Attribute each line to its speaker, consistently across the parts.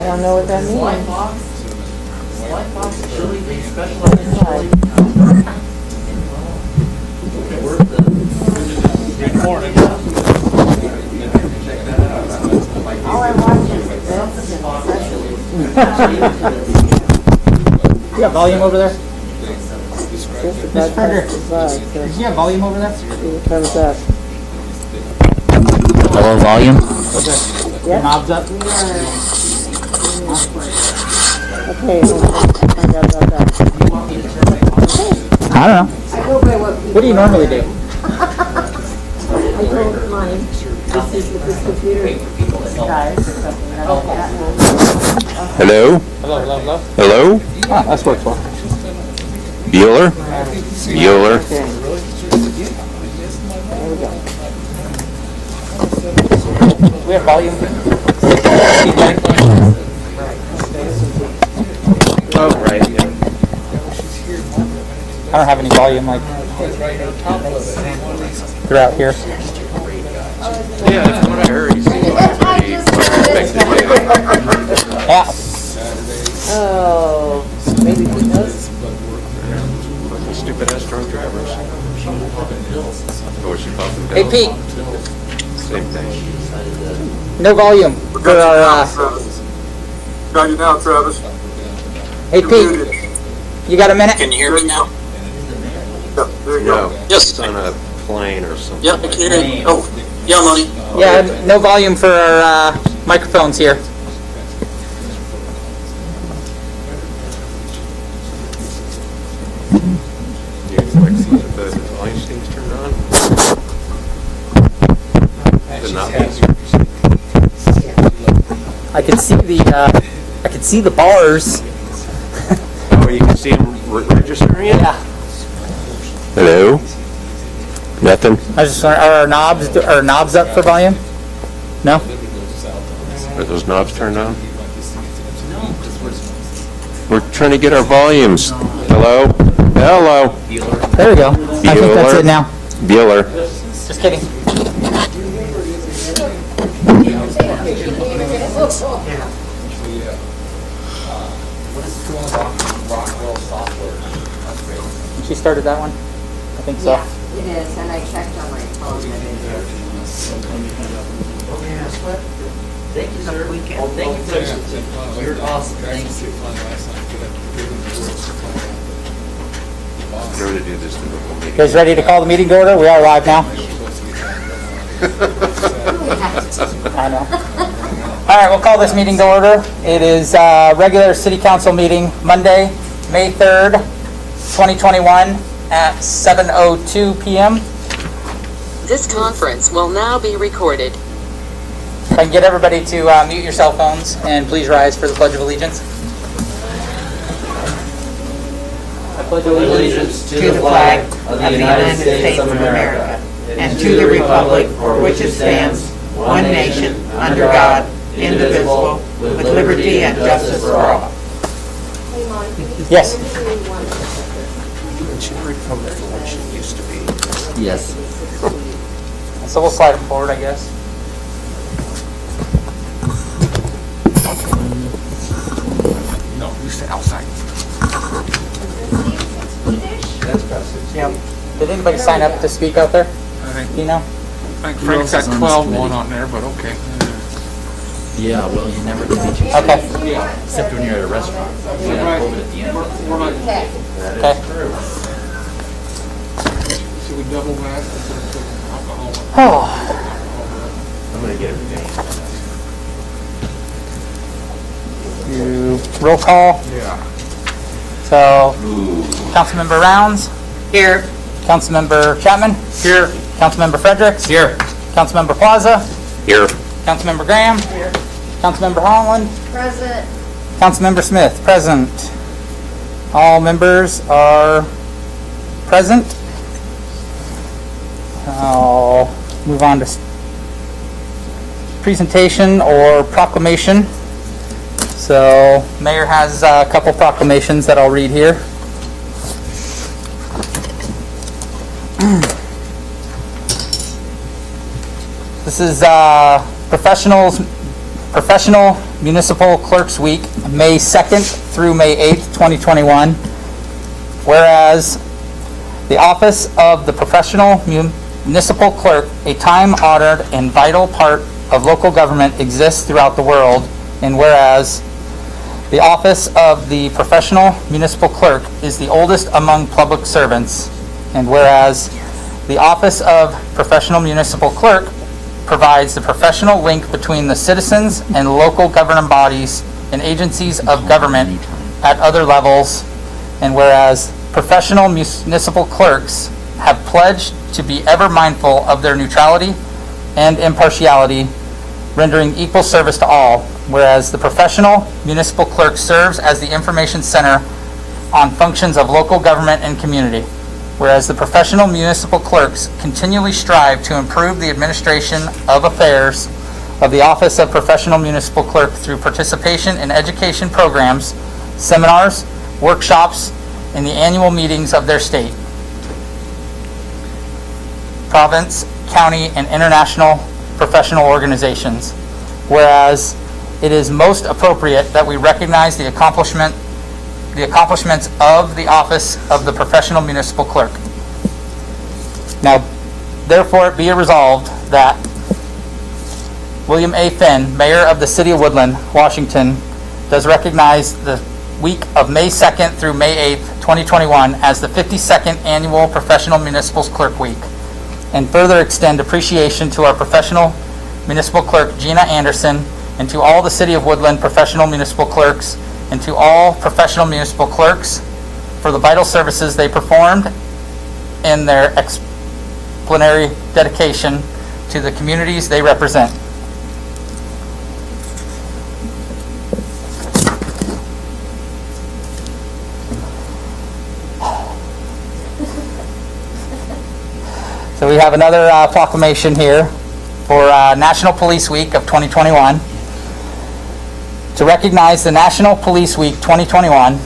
Speaker 1: I don't know what that means.
Speaker 2: Slide box, chili, they specialize in chili. Where's the?
Speaker 1: All I watch is this and
Speaker 3: You have volume over there?
Speaker 1: That's
Speaker 3: Carter,
Speaker 1: so
Speaker 3: do you have volume over there?
Speaker 1: here comes that.
Speaker 2: Hello, volume?
Speaker 1: Yep.
Speaker 3: Knobs up?
Speaker 1: Okay, hold on. Find out about that.
Speaker 3: I don't know.
Speaker 1: I go by what people.
Speaker 3: What do you normally do?
Speaker 1: I told mine, this is with this computer guys or something. I don't know.
Speaker 4: Hello?
Speaker 3: Hello, hello, hello.
Speaker 4: Hello?
Speaker 3: Ah, that's works well.
Speaker 4: Bueller? Bueller?
Speaker 1: Okay. There we go.
Speaker 3: We have volume.
Speaker 4: Oh, right.
Speaker 3: I don't have any volume like throughout here.
Speaker 4: Yeah, that's what I heard. You seem like pretty unexpected.
Speaker 3: Yeah.
Speaker 1: Oh, maybe he does.
Speaker 4: Stupid ass drunk drivers. Or she popping
Speaker 3: Hey
Speaker 4: pills.
Speaker 3: Pete,
Speaker 4: Same thing.
Speaker 3: no volume for our.
Speaker 5: Got you now, Travis.
Speaker 3: Hey Pete, you got a minute?
Speaker 6: Can you hear me now?
Speaker 5: Yeah, there you go.
Speaker 4: No,
Speaker 6: Yes.
Speaker 4: it's on a plane or something.
Speaker 6: Yep, I can hear you. Oh, yeah, Lonnie.
Speaker 3: Yeah, no volume for our microphones here.
Speaker 4: You like see if the volume thing's turned on? The knob is-
Speaker 3: I can see the bars.
Speaker 4: Oh, you can see them registering it?
Speaker 3: Yeah.
Speaker 4: Hello? Nothing?
Speaker 3: I was just wondering, are our knobs up for volume? No?
Speaker 4: Are those knobs turned on? We're trying to get our volumes. Hello? Hello?
Speaker 3: There we go. I think that's it now.
Speaker 4: Bueller.
Speaker 3: Just kidding. She started that one? I think so.
Speaker 1: Yeah, it is, and I checked on my phone. and it is.
Speaker 2: Thank you, sir. Oh, thank you, sir. You're awesome, thank you.
Speaker 4: In order to do this, we'll
Speaker 3: You
Speaker 4: make
Speaker 3: guys ready to call the meeting to order? We are live now. I know. All right, we'll call this meeting to order. It is a regular city council meeting, Monday, May 3rd, 2021 at 7:02 p.m.
Speaker 7: This conference will now be recorded.
Speaker 3: If I can get everybody to mute your cell phones and please rise for the Pledge of Allegiance. I pledge
Speaker 2: Allegiance
Speaker 1: To the flag of the United States of America, and to the republic for which it stands, one nation, under God, indivisible, with liberty and justice for all.
Speaker 3: Yes.
Speaker 2: Yes.
Speaker 3: So we'll slide them forward, I guess.
Speaker 5: No, you stay outside.
Speaker 3: Yeah. Did anybody sign up to speak out there? Do you know?
Speaker 5: I think Frank's got 12-1 on there, but okay.
Speaker 2: Yeah, well, you never can beat you.
Speaker 3: Okay.
Speaker 2: Except when you're at a restaurant. You have COVID at the end.
Speaker 3: Okay.
Speaker 5: Should we double that? Alcohol.
Speaker 3: Oh.
Speaker 4: I'm gonna get everything.
Speaker 3: Roll call.
Speaker 5: Yeah.
Speaker 3: So, Councilmember Rounds.
Speaker 1: Here.
Speaker 3: Councilmember Chapman. Here. Councilmember Fredericks.
Speaker 5: Here.
Speaker 3: Councilmember Plaza.
Speaker 4: Here.
Speaker 3: Councilmember Graham. Here. Councilmember Holland.
Speaker 1: Present.
Speaker 3: Councilmember Smith, present. All members are present. I'll move on to presentation or proclamation. So, Mayor has a couple proclamations that I'll read here. This is professional Municipal Clerks Week, May 2nd through May 8th, 2021. Whereas the office of the professional municipal clerk, a time-honored and vital part of local government, exists throughout the world. And whereas the office of the professional municipal clerk is the oldest among public servants. And whereas the office of professional municipal clerk provides the professional link between the citizens and local governing bodies and agencies of government at other levels. And whereas professional municipal clerks have pledged to be ever mindful of their neutrality and impartiality, rendering equal service to all. Whereas the professional municipal clerk serves as the information center on functions of local government and community. Whereas the professional municipal clerks continually strive to improve the administration of affairs of the Office of Professional Municipal Clerk through participation in education programs, seminars, workshops, and the annual meetings of their state, province, county, and international professional organizations. Whereas it is most appropriate that we recognize the accomplishments of the office of the professional municipal clerk. Now, therefore, it be it resolved that William A. Finn, Mayor of the City of Woodland, Washington, does recognize the week of May 2nd through May 8th, 2021 as the 52nd Annual Professional Municipal Clerk Week, and further extend appreciation to our professional municipal clerk, Gina Anderson, and to all the City of Woodland professional municipal clerks, and to all professional municipal clerks for the vital services they performed in their exemplary dedication to the communities they represent. So we have another proclamation here for National Police Week of 2021. To recognize the National Police Week 2021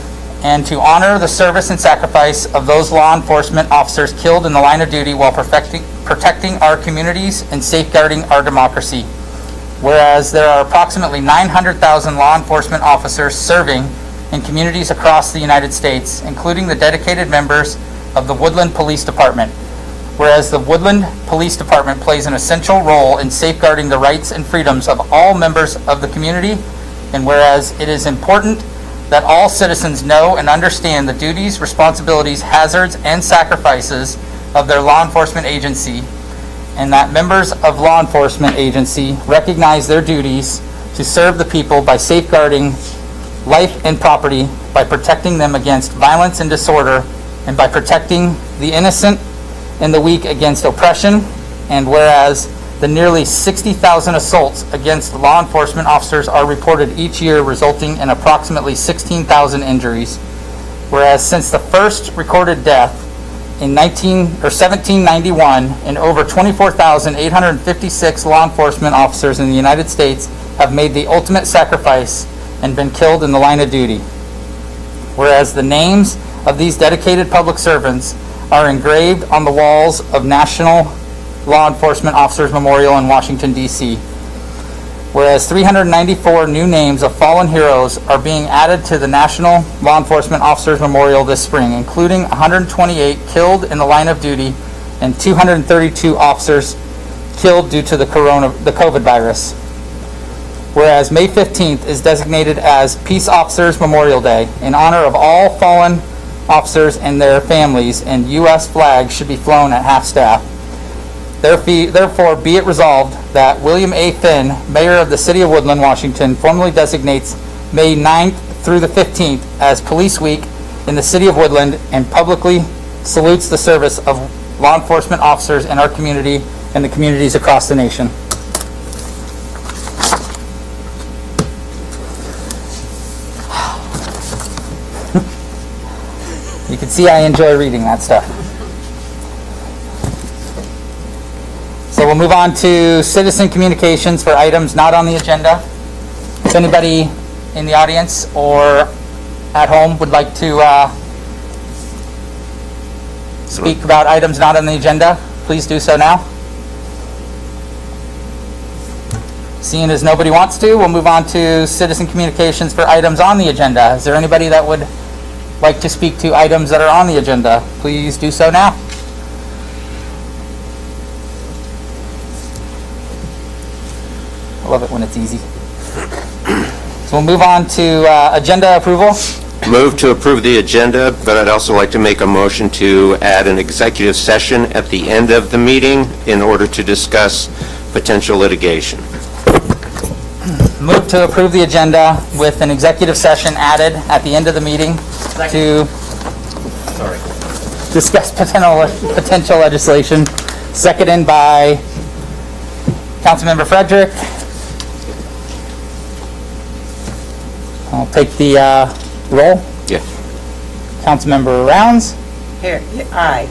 Speaker 3: and to honor the service and sacrifice of those law enforcement officers killed in the line of duty while protecting our communities and safeguarding our democracy. Whereas there are approximately 900,000 law enforcement officers serving in communities across the United States, including the dedicated members of the Woodland Police Department. Whereas the Woodland Police Department plays an essential role in safeguarding the rights and freedoms of all members of the community. And whereas it is important that all citizens know and understand the duties, responsibilities, hazards, and sacrifices of their law enforcement agency, and that members of law enforcement agency recognize their duties to serve the people by safeguarding life and property, by protecting them against violence and disorder, and by protecting the innocent and the weak against oppression. And whereas the nearly 60,000 assaults against law enforcement officers are reported each year, resulting in approximately 16,000 injuries. Whereas since the first recorded death in 1791, and over 24,856 law enforcement officers in the United States have made the ultimate sacrifice and been killed in the line of duty. Whereas the names of these dedicated public servants are engraved on the walls of National Law Enforcement Officers Memorial in Washington, D.C. Whereas 394 new names of fallen heroes are being added to the National Law Enforcement Officers Memorial this spring, including 128 killed in the line of duty and 232 officers killed due to the COVID virus. Whereas May 15th is designated as Peace Officers Memorial Day in honor of all fallen officers and their families, and U.S. flags should be flown at half-staff. Therefore, be it resolved that William A. Finn, Mayor of the City of Woodland, Washington, formally designates May 9th through the 15th as Police Week in the City of Woodland and publicly salutes the service of law enforcement officers in our community and the communities across the nation. You can see I enjoy reading that stuff. So we'll move on to citizen communications for items not on the agenda. If anybody in the audience or at home would like to speak about items not on the agenda, please do so now. Seeing as nobody wants to, we'll move on to citizen communications for items on the agenda. Is there anybody that would like to speak to items that are on the agenda? Please do so now. I love it when it's easy. So we'll move on to agenda approval.
Speaker 4: Move to approve the agenda, but I'd also like to make a motion to add an executive session at the end of the meeting in order to discuss potential litigation.
Speaker 3: Move to approve the agenda with an executive session added at the end of the meeting to discuss potential legislation. Seconded by Councilmember Frederick. I'll take the roll.
Speaker 4: Yeah.
Speaker 3: Councilmember Rounds.
Speaker 1: Here, aye.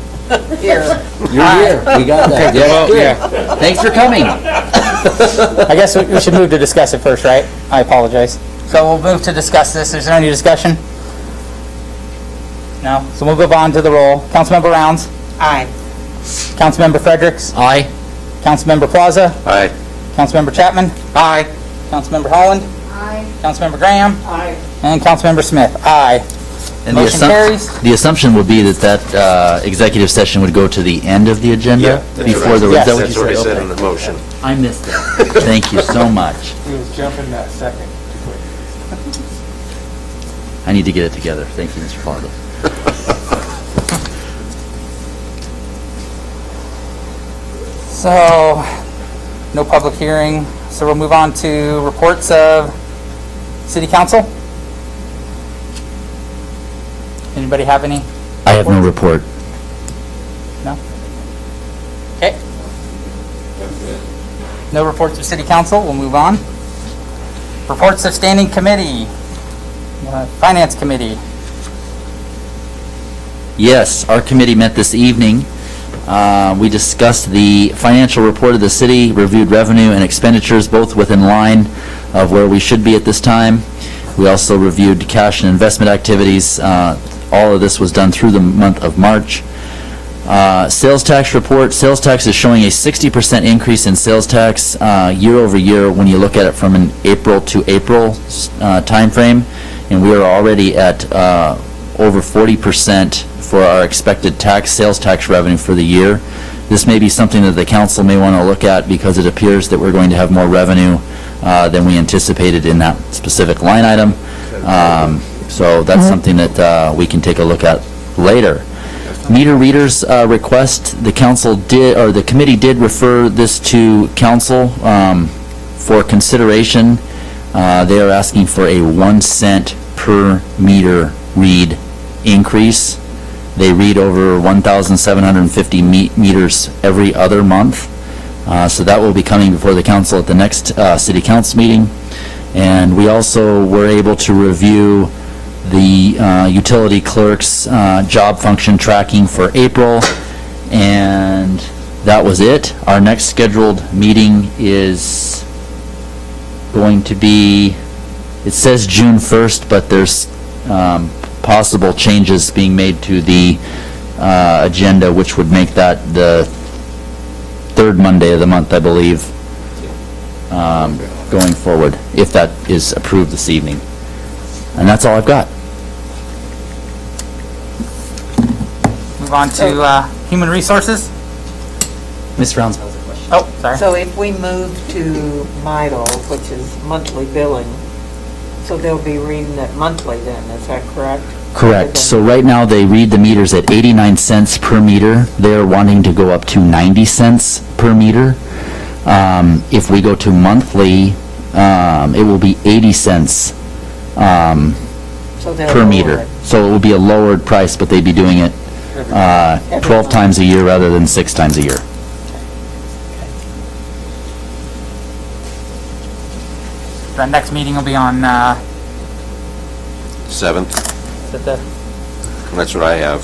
Speaker 1: Here.
Speaker 2: You're here. We got that. Yeah, good. Thanks for coming.
Speaker 3: I guess we should move to discuss it first, right? I apologize. So we'll move to discuss this. Is there any discussion? No? So we'll move on to the roll. Councilmember Rounds.
Speaker 1: Aye.
Speaker 3: Councilmember Fredericks.
Speaker 2: Aye.
Speaker 3: Councilmember Plaza.
Speaker 4: Aye.
Speaker 3: Councilmember Chapman.
Speaker 5: Aye.
Speaker 3: Councilmember Holland.
Speaker 8: Aye.
Speaker 3: Councilmember Graham.
Speaker 1: Aye.
Speaker 3: And Councilmember Smith. Aye.
Speaker 9: And
Speaker 3: Motion carries.
Speaker 9: the assumption would be that executive session would go to the end of the agenda before the,
Speaker 3: Yes.
Speaker 9: is that what
Speaker 4: That's
Speaker 9: you
Speaker 4: what I said
Speaker 9: said?
Speaker 4: in the motion.
Speaker 9: I missed that. Thank you so much.
Speaker 5: He was jumping that second too quick.
Speaker 9: I need to get it together. Thank you, Mr. Plaza.
Speaker 3: So, no public hearing. So we'll move on to reports of City Council. Anybody have any?
Speaker 9: I have no report.
Speaker 3: No? Okay. No reports of City Council. We'll move on. Reports of Standing Committee. Finance Committee.
Speaker 9: Yes, our committee met this evening. We discussed the financial report of the city, reviewed revenue and expenditures, both within line of where we should be at this time. We also reviewed cash and investment activities. All of this was done through the month of March. Sales tax report. Sales tax is showing a 60% increase in sales tax year over year when you look at it from an April to April timeframe, and we are already at over 40% for our expected sales tax revenue for the year. This may be something that the council may want to look at because it appears that we're going to have more revenue than we anticipated in that specific line item. So that's something that we can take a look at later. Meter readers request, the council did, or the committee did refer this to council for consideration. They are asking for a 1 cent per meter read increase. They read over 1,750 meters every other month. So that will be coming before the council at the next city council meeting. And we also were able to review the utility clerk's job function tracking for April, and that was it. Our next scheduled meeting is going to be, it says June 1st, but there's possible changes being made to the agenda, which would make that the third Monday of the month, I believe, going forward, if that is approved this evening. And that's all I've got.
Speaker 3: Move on to Human Resources.
Speaker 9: Ms. Rounds has a question.
Speaker 3: Oh, sorry.
Speaker 1: So if we move to MIDLE, which is monthly billing, so they'll be reading it monthly then, is that correct?
Speaker 9: Correct. So right now, they read the meters at 89 cents per meter. They're wanting to go up to 90 cents per meter. If we go to monthly, it will be 80 cents
Speaker 1: So they'll
Speaker 9: per
Speaker 1: lower
Speaker 9: meter.
Speaker 1: it.
Speaker 9: So it will be a lowered price, but they'd be doing it 12 times a year rather than 6 times a year.
Speaker 3: The next meeting will be on,
Speaker 4: 7th,
Speaker 3: is it the,
Speaker 4: that's what I have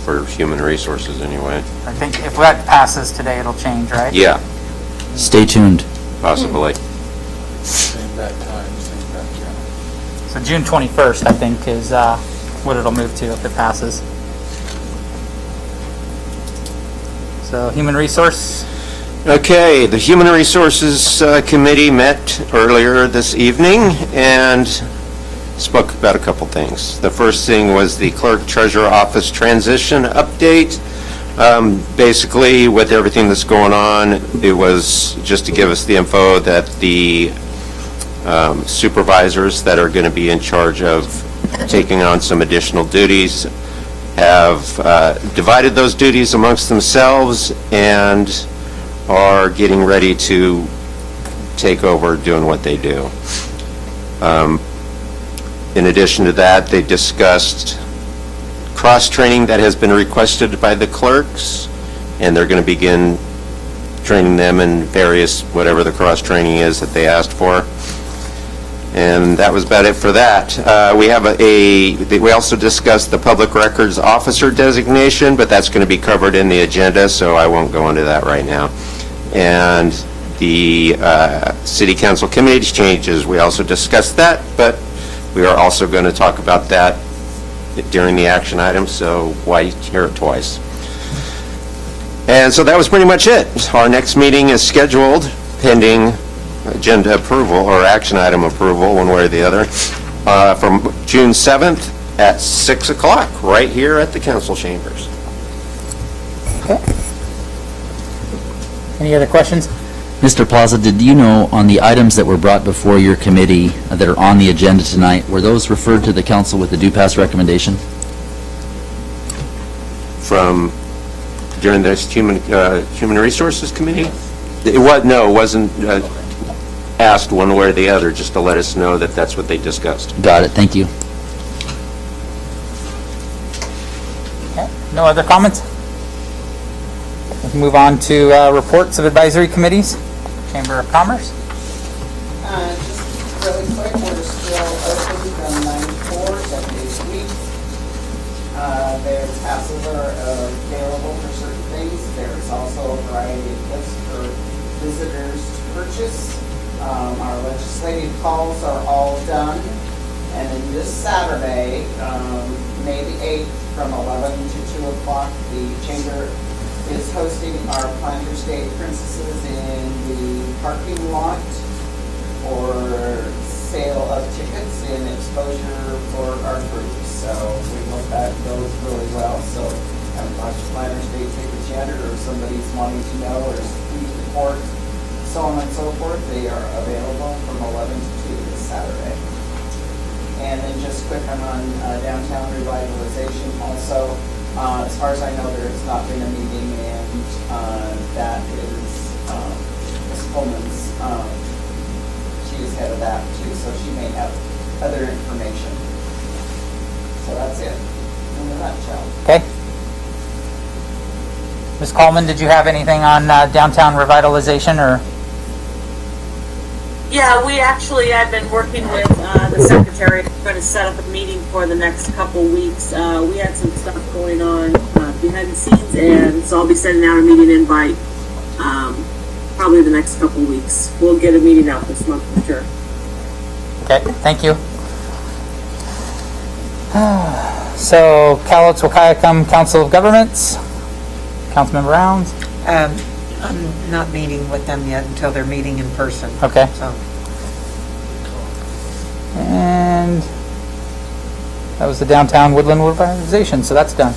Speaker 4: for human resources anyway.
Speaker 3: I think if that passes today, it'll change, right?
Speaker 4: Yeah,
Speaker 9: Stay tuned.
Speaker 4: possibly.
Speaker 5: Same that time, same that channel.
Speaker 3: So June 21st, I think, is what it'll move to if it passes. So Human Resource,
Speaker 4: Okay, the Human Resources Committee met earlier this evening and spoke about a couple things. The first thing was the Clerk-Treasurer office transition update. Basically, with everything that's going on, it was just to give us the info that the supervisors that are going to be in charge of taking on some additional duties have divided those duties amongst themselves and are getting ready to take over doing what they do. In addition to that, they discussed cross-training that has been requested by the clerks, and they're going to begin training them in various, whatever the cross-training is that they asked for. And that was about it for that. We also discussed the Public Records Officer designation, but that's going to be covered in the agenda, so I won't go into that right now. And the City Council committee changes, we also discussed that, but we are also going to talk about that during the action item, so why hear it twice? And so that was pretty much it. Our next meeting is scheduled pending agenda approval or action item approval, one way or the other, from June 7th at 6 o'clock, right here at the council chambers.
Speaker 3: Okay. Any other questions?
Speaker 9: Mr. Plaza, did you know on the items that were brought before your committee that are on the agenda tonight, were those referred to the council with the due pass recommendation?
Speaker 4: From during this Human Resources Committee? It wasn't asked one way or the other, just to let us know that that's what they discussed.
Speaker 9: Got it, thank you.
Speaker 3: Okay. No other comments? We can move on to reports of advisory committees. Chamber of Commerce.
Speaker 8: Just really quick, we're still open from 9 to 4, 7 days a week. Their passes are available for certain things. There's also a variety of gifts for visitors to purchase. Our legislative calls are all done. And then this Saturday, May the 8th, from 11 to 2 o'clock, the Chamber is hosting our Planters Day Princesses in the parking lot for sale of tickets and exposure for our groups. So we hope that goes really well. So I haven't bought your Planters Day tickets yet, or if somebody's wanting to know or speak to the court, so on and so forth, they are available from 11 to 2 this Saturday. And then just quick on downtown revitalization also. As far as I know, there has not been a meeting, and that is Ms. Coleman's, she is head of that too, so she may have other information. So that's it, in a nutshell.
Speaker 3: Okay. Ms. Coleman, did you have anything on downtown revitalization or?
Speaker 10: Yeah, I've been working with the secretary, trying to set up a meeting for the next couple weeks. We had some stuff going on behind the scenes, and so I'll be sending out a meeting invite probably the next couple weeks. We'll get a meeting out this month for sure.
Speaker 3: Okay, thank you. So, Cowlitz Wahkiakum Council of Governments, Councilmember Rounds.
Speaker 1: I'm not meeting with them yet until they're meeting in person.
Speaker 3: Okay.
Speaker 1: So,
Speaker 3: And that was the downtown Woodland revitalization, so that's done.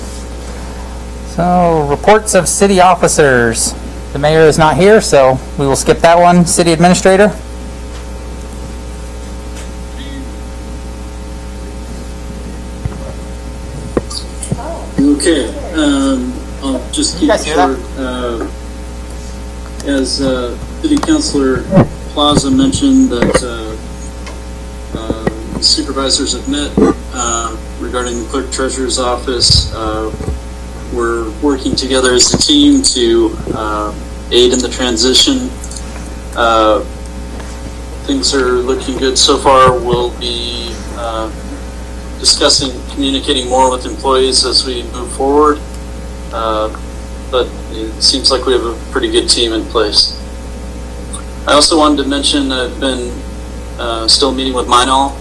Speaker 3: So, reports of city officers. The mayor is not here, so we will skip that one. City administrator.
Speaker 6: Okay, I'll just keep it short. As City Councilor Plaza mentioned that supervisors have met regarding the Clerk-Treasurer's office. We're working together as a team to aid in the transition. Things are looking good so far. We'll be discussing, communicating more with employees as we move forward. But it seems like we have a pretty good team in place. I also wanted to mention I've been still meeting with Minol.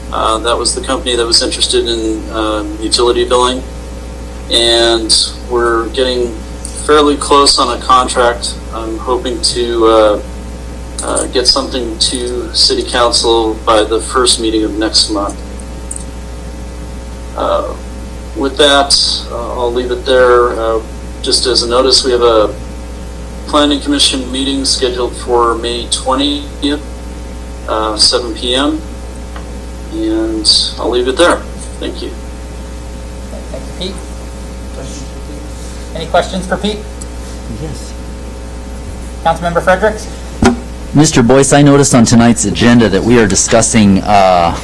Speaker 6: That was the company that was interested in utility billing. And we're getting fairly close on a contract. I'm hoping to get something to City Council by the first meeting of next month. With that, I'll leave it there. Just as a notice, we have a Planning Commission meeting scheduled for May 20th, 7 p.m. And I'll leave it there. Thank you.
Speaker 3: Thank you, Pete. Any questions for Pete?
Speaker 9: Yes.
Speaker 3: Councilmember Fredericks?
Speaker 9: Mr. Boyce, I noticed on tonight's agenda that we are discussing a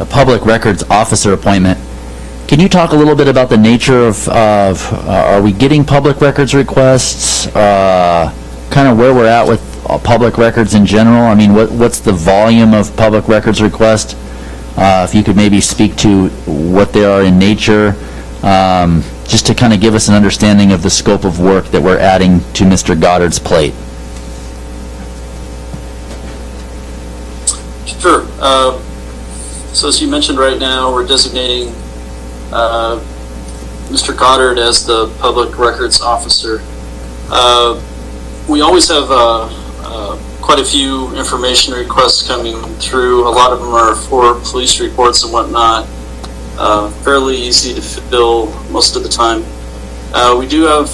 Speaker 9: public records officer appointment. Can you talk a little bit about the nature of are we getting public records requests? Kind of where we're at with public records in general? I mean, what's the volume of public records requests? If you could maybe speak to what they are in nature, just to kind of give us an understanding of the scope of work that we're adding to Mr. Goddard's plate.
Speaker 6: Sure. So as you mentioned, right now we're designating Mr. Goddard as the public records officer. We always have quite a few information requests coming through. A lot of them are for police reports and whatnot. Fairly easy to fill most of the time. We do have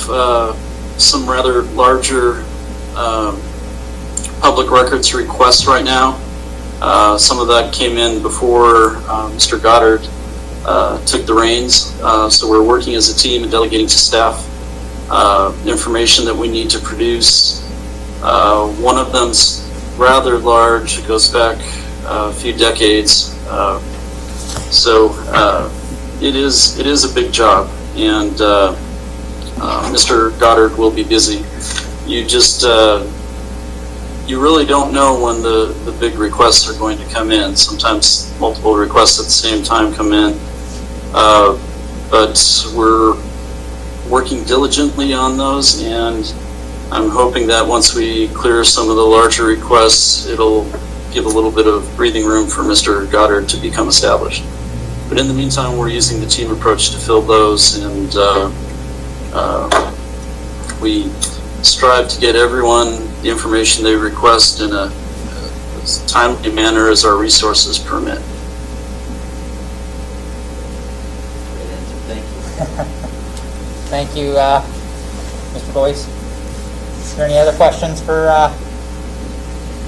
Speaker 6: some rather larger public records requests right now. Some of that came in before Mr. Goddard took the reins. So we're working as a team and delegating to staff information that we need to produce. One of them's rather large. It goes back a few decades. So it is a big job, and Mr. Goddard will be busy. You really don't know when the big requests are going to come in. Sometimes multiple requests at the same time come in. But we're working diligently on those, and I'm hoping that once we clear some of the larger requests, it'll give a little bit of breathing room for Mr. Goddard to become established. But in the meantime, we're using the team approach to fill those, and we strive to get everyone the information they request in a as timely manner as our resources permit.
Speaker 2: Great answer. Thank you.
Speaker 3: Thank you, Mr. Boyce. Is there any other questions for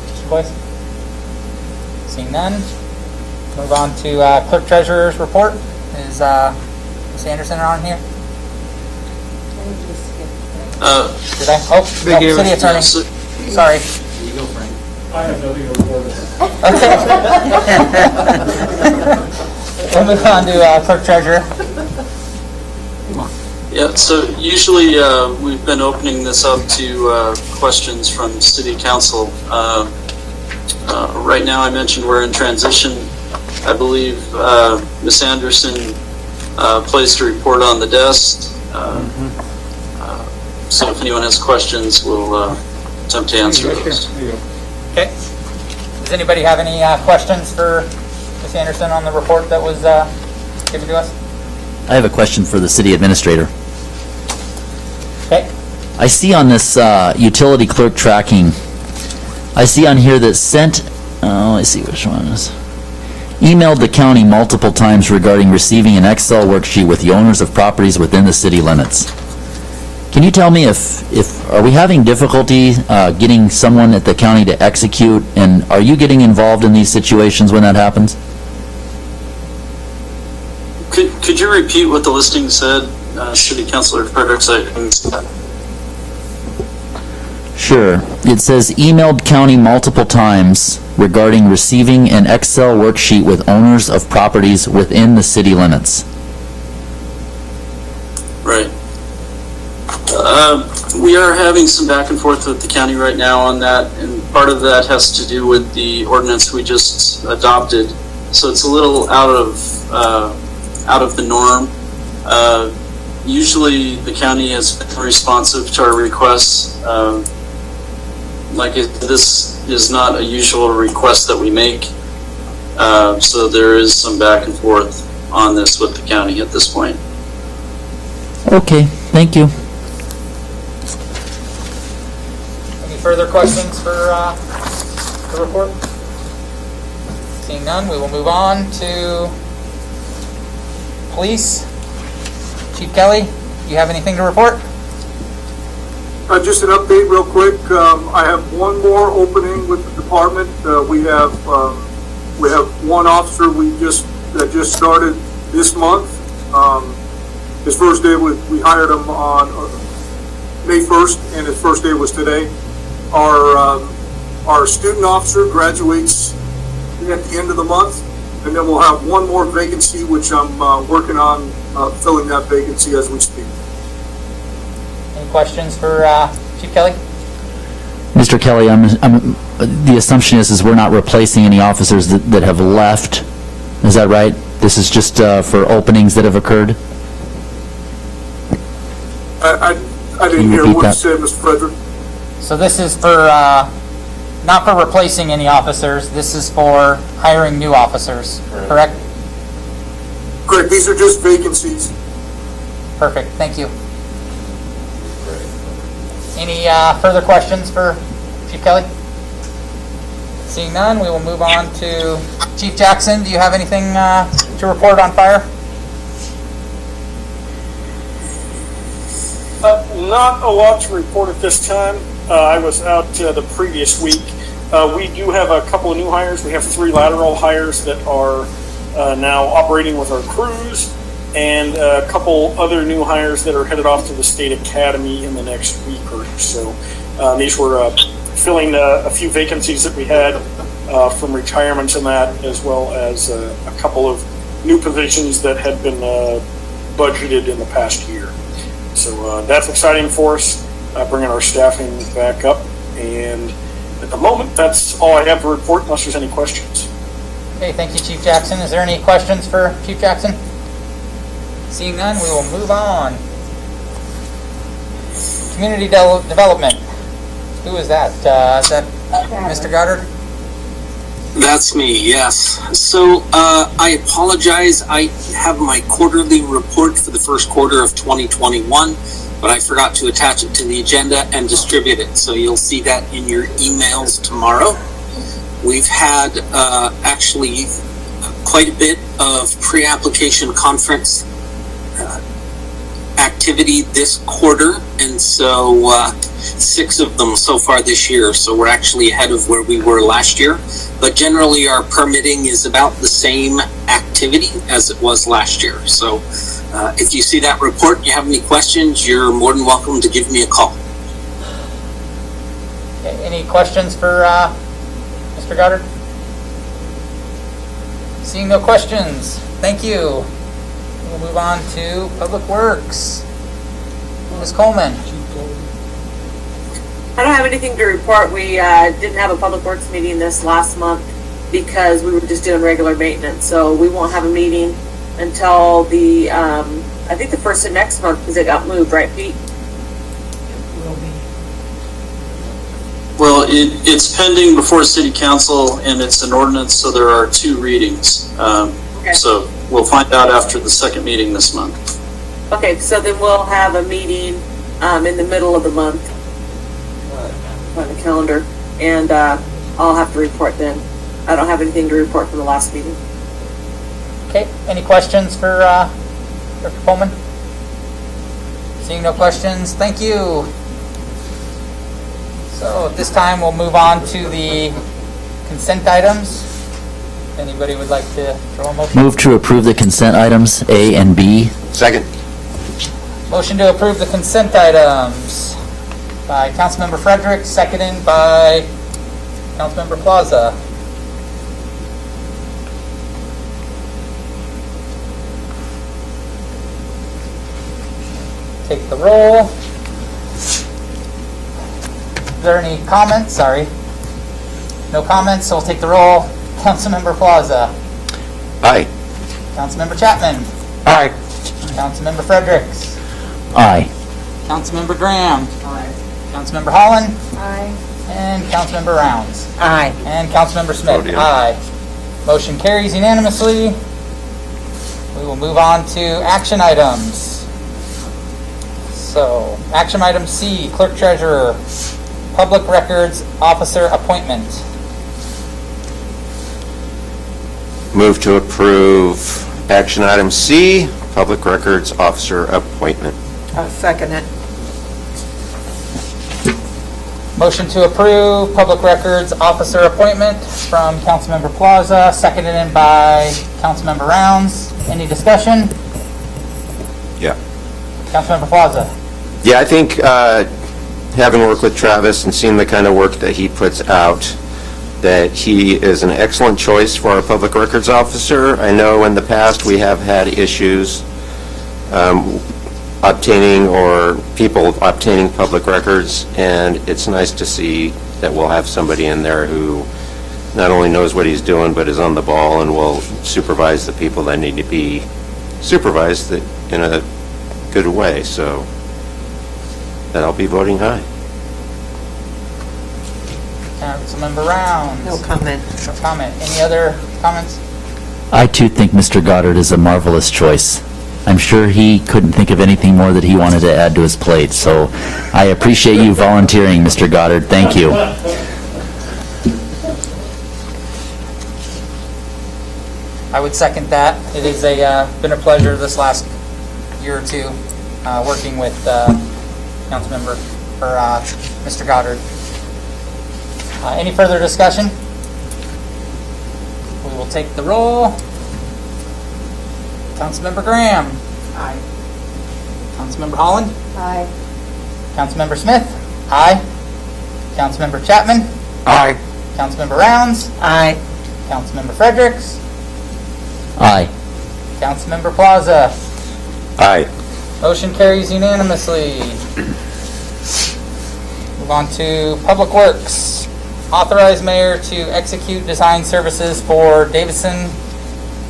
Speaker 3: Mr. Boyce? Seeing none, move on to Clerk-Treasurer's report. Is Ms. Anderson on here? Did I? Oh, City Attorney. Sorry.
Speaker 2: There you go, Frank.
Speaker 5: I have nothing to report.
Speaker 3: Okay. We'll move on to Clerk-Treasurer.
Speaker 6: Yeah, so usually we've been opening this up to questions from City Council. Right now, I mentioned we're in transition. I believe Ms. Anderson placed a report on the desk. So if anyone has questions, we'll attempt to answer those.
Speaker 3: Okay. Does anybody have any questions for Ms. Anderson on the report that was given to us?
Speaker 9: I have a question for the city administrator.
Speaker 3: Okay.
Speaker 9: I see on this utility clerk tracking, I see on here that sent, let's see which one it is. Emailed the county multiple times regarding receiving an Excel worksheet with the owners of properties within the city limits. Can you tell me if are we having difficulty getting someone at the county to execute, and are you getting involved in these situations when that happens?
Speaker 6: Could you repeat what the listing said, City Councilor Fredericks? I missed that.
Speaker 9: Sure. It says emailed county multiple times regarding receiving an Excel worksheet with owners of properties within the city limits.
Speaker 6: Right. We are having some back and forth with the county right now on that, and part of that has to do with the ordinance we just adopted. So it's a little out of the norm. Usually the county has been responsive to our requests. This is not a usual request that we make. So there is some back and forth on this with the county at this point.
Speaker 9: Okay, thank you.
Speaker 3: Any further questions for the report? Seeing none, we will move on to police. Chief Kelly, do you have anything to report?
Speaker 11: Just an update real quick. I have one more opening with the department. We have one officer that just started this month. His first day we hired him on May 1st, and his first day was today. Our student officer graduates at the end of the month, and then we'll have one more vacancy, which I'm working on filling that vacancy as we speak.
Speaker 3: Any questions for Chief Kelly?
Speaker 9: Mr. Kelly, the assumption is we're not replacing any officers that have left. Is that right? This is just for openings that have occurred?
Speaker 11: I
Speaker 9: Can
Speaker 11: didn't
Speaker 9: you
Speaker 11: hear
Speaker 9: repeat
Speaker 11: what you
Speaker 9: that?
Speaker 11: said, Mr. Frederick.
Speaker 3: So this is for, not for replacing any officers, this is for hiring new officers, correct?
Speaker 11: Correct, these are just vacancies.
Speaker 3: Perfect, thank you. Any further questions for Chief Kelly? Seeing none, we will move on to Chief Jackson. Do you have anything to report on fire?
Speaker 12: Not a lot to report at this time. I was out the previous week. We do have a couple of new hires. We have 3 lateral hires that are now operating with our crews, and a couple other new hires that are headed off to the state academy in the next week or so. These were filling a few vacancies that we had from retirements and that, as well as a couple of new positions that had been budgeted in the past year. So that's exciting for us, bringing our staffing back up. And at the moment, that's all I have to report, unless there's any questions.
Speaker 3: Okay, thank you, Chief Jackson. Is there any questions for Chief Jackson? Seeing none, we will move on. Community development. Who is that? Is that Mr. Goddard?
Speaker 13: That's me, yes. So I apologize. I have my quarterly report for the first quarter of 2021, but I forgot to attach it to the agenda and distribute it. So you'll see that in your emails tomorrow. We've had actually quite a bit of pre-application conference activity this quarter, and so 6 of them so far this year. So we're actually ahead of where we were last year. But generally, our permitting is about the same activity as it was last year. So if you see that report and you have any questions, you're more than welcome to give me a call.
Speaker 3: Okay, any questions for Mr. Goddard? Seeing no questions, thank you. We'll move on to Public Works. Ms. Coleman.
Speaker 10: I don't have anything to report. We didn't have a Public Works meeting this last month because we were just doing regular maintenance. So we won't have a meeting until the, I think the first of next month, because it got moved, right, Pete?
Speaker 6: Well, it's pending before City Council, and it's an ordinance, so there are 2 readings.
Speaker 10: Okay.
Speaker 6: So we'll find out after the second meeting this month.
Speaker 10: Okay, so then we'll have a meeting in the middle of the month on the calendar, and I'll have to report then. I don't have anything to report from the last meeting.
Speaker 3: Okay, any questions for Dr. Coleman? Seeing no questions, thank you. So at this time, we'll move on to the consent items. If anybody would like to throw a motion?
Speaker 9: Move to approve the consent items A and B.
Speaker 4: Second.
Speaker 3: Motion to approve the consent items by Councilmember Frederick, seconded by Councilmember Plaza. Take the roll. Is there any comments? Sorry. No comments, so we'll take the roll. Councilmember Plaza.
Speaker 4: Aye.
Speaker 3: Councilmember Chapman.
Speaker 5: Aye.
Speaker 3: Councilmember Fredericks.
Speaker 9: Aye.
Speaker 3: Councilmember Graham. Aye. Councilmember Holland.
Speaker 1: Aye.
Speaker 3: And Councilmember Rounds.
Speaker 1: Aye.
Speaker 3: And Councilmember Smith.
Speaker 4: Vote in.
Speaker 3: Aye. Motion carries unanimously. We will move on to action items. So, action item C, Clerk-Treasurer, Public Records Officer Appointment.
Speaker 4: Move to approve action item C, Public Records Officer Appointment.
Speaker 1: I'll second it.
Speaker 3: Motion to approve Public Records Officer Appointment from Councilmember Plaza, seconded by Councilmember Rounds. Any discussion?
Speaker 4: Yeah.
Speaker 3: Councilmember Plaza.
Speaker 4: Yeah, I think having worked with Travis and seeing the kind of work that he puts out, that he is an excellent choice for our public records officer. I know in the past we have had issues obtaining or people obtaining public records, and it's nice to see that we'll have somebody in there who not only knows what he's doing, but is on the ball and will supervise the people that need to be supervised in a good way. So that I'll be voting aye.
Speaker 3: Councilmember Rounds.
Speaker 1: No comment.
Speaker 3: No comment. Any other comments?
Speaker 9: I too think Mr. Goddard is a marvelous choice. I'm sure he couldn't think of anything more that he wanted to add to his plate, so I appreciate you volunteering, Mr. Goddard. Thank you.
Speaker 3: I would second that. It has been a pleasure this last year or two working with Councilmember, or Mr. Goddard. Any further discussion? We will take the roll. Councilmember Graham.
Speaker 8: Aye.
Speaker 3: Councilmember Holland.
Speaker 1: Aye.
Speaker 3: Councilmember Smith. Aye. Councilmember Chapman.
Speaker 5: Aye.
Speaker 3: Councilmember Rounds.
Speaker 1: Aye.
Speaker 3: Councilmember Fredericks.
Speaker 9: Aye.
Speaker 3: Councilmember Plaza.
Speaker 4: Aye.
Speaker 3: Motion carries unanimously. Move on to Public Works. Authorize mayor to execute design services for Davidson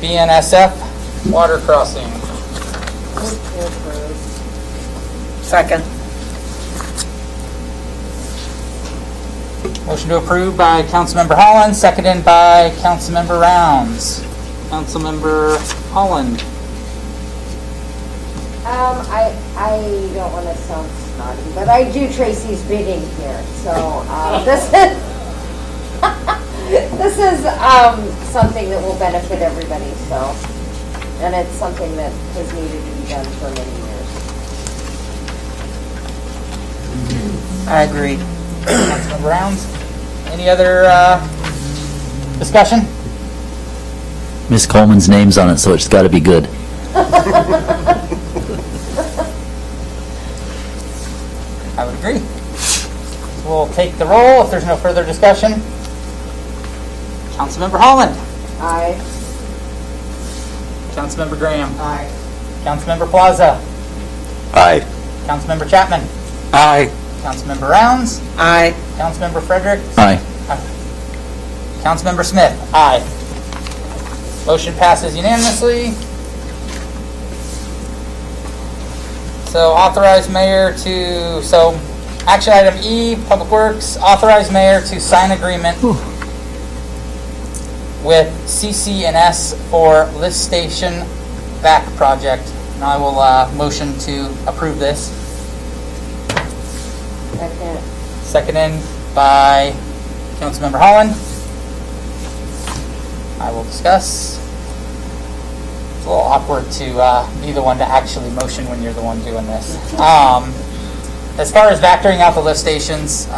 Speaker 3: BNSF water crossing.
Speaker 1: Second.
Speaker 3: Motion to approve by Councilmember Holland, seconded by Councilmember Rounds. Councilmember Holland.
Speaker 14: I don't want to sound snotty, but I do Tracy's bidding here, so this is this is something that will benefit everybody. So, and it's something that has needed to be done for many years.
Speaker 1: I agree.
Speaker 3: Councilmember Rounds. Any other discussion?
Speaker 9: Miss Coleman's name's on it, so it's got to be good.
Speaker 3: I would agree. We'll take the roll if there's no further discussion. Councilmember Holland.
Speaker 14: Aye.
Speaker 3: Councilmember Graham.
Speaker 8: Aye.
Speaker 3: Councilmember Plaza.
Speaker 4: Aye.
Speaker 3: Councilmember Chapman.
Speaker 5: Aye.
Speaker 3: Councilmember Rounds.
Speaker 1: Aye.
Speaker 3: Councilmember Frederick.
Speaker 9: Aye.
Speaker 3: Councilmember Smith. Aye. Motion passes unanimously. So authorize mayor to, action item E, Public Works, authorize mayor to sign agreement with CC&S for lift station back project. And I will motion to approve this.
Speaker 14: Second.
Speaker 3: Seconded by Councilmember Holland. I will discuss. It's a little awkward to be the one to actually motion when you're the one doing this. As far as factoring out the lift stations,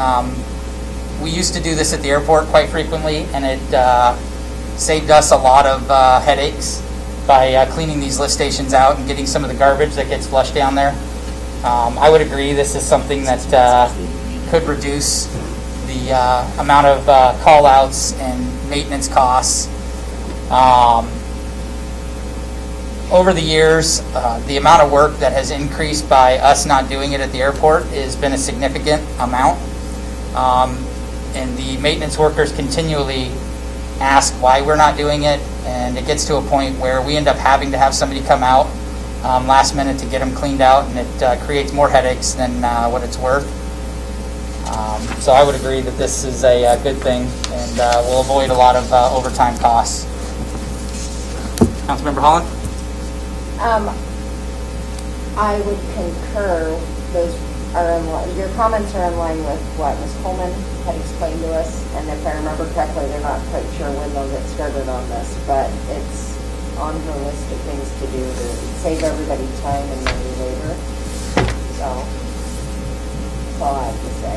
Speaker 3: we used to do this at the airport quite frequently, and it saved us a lot of headaches by cleaning these lift stations out and getting some of the garbage that gets flushed down there. I would agree this is something that could reduce the amount of call-outs and maintenance costs. Over the years, the amount of work that has increased by us not doing it at the airport has been a significant amount. And the maintenance workers continually ask why we're not doing it, and it gets to a point where we end up having to have somebody come out last minute to get them cleaned out, and it creates more headaches than what it's worth. So I would agree that this is a good thing, and will avoid a lot of overtime costs. Councilmember Holland?
Speaker 14: I would concur those are in line, your comments are in line with what Ms. Coleman had explained to us, and if I remember correctly, they're not quite sure when they'll get started on this, but it's on her list of things to do to save everybody time and money later. So, that's all I have to say.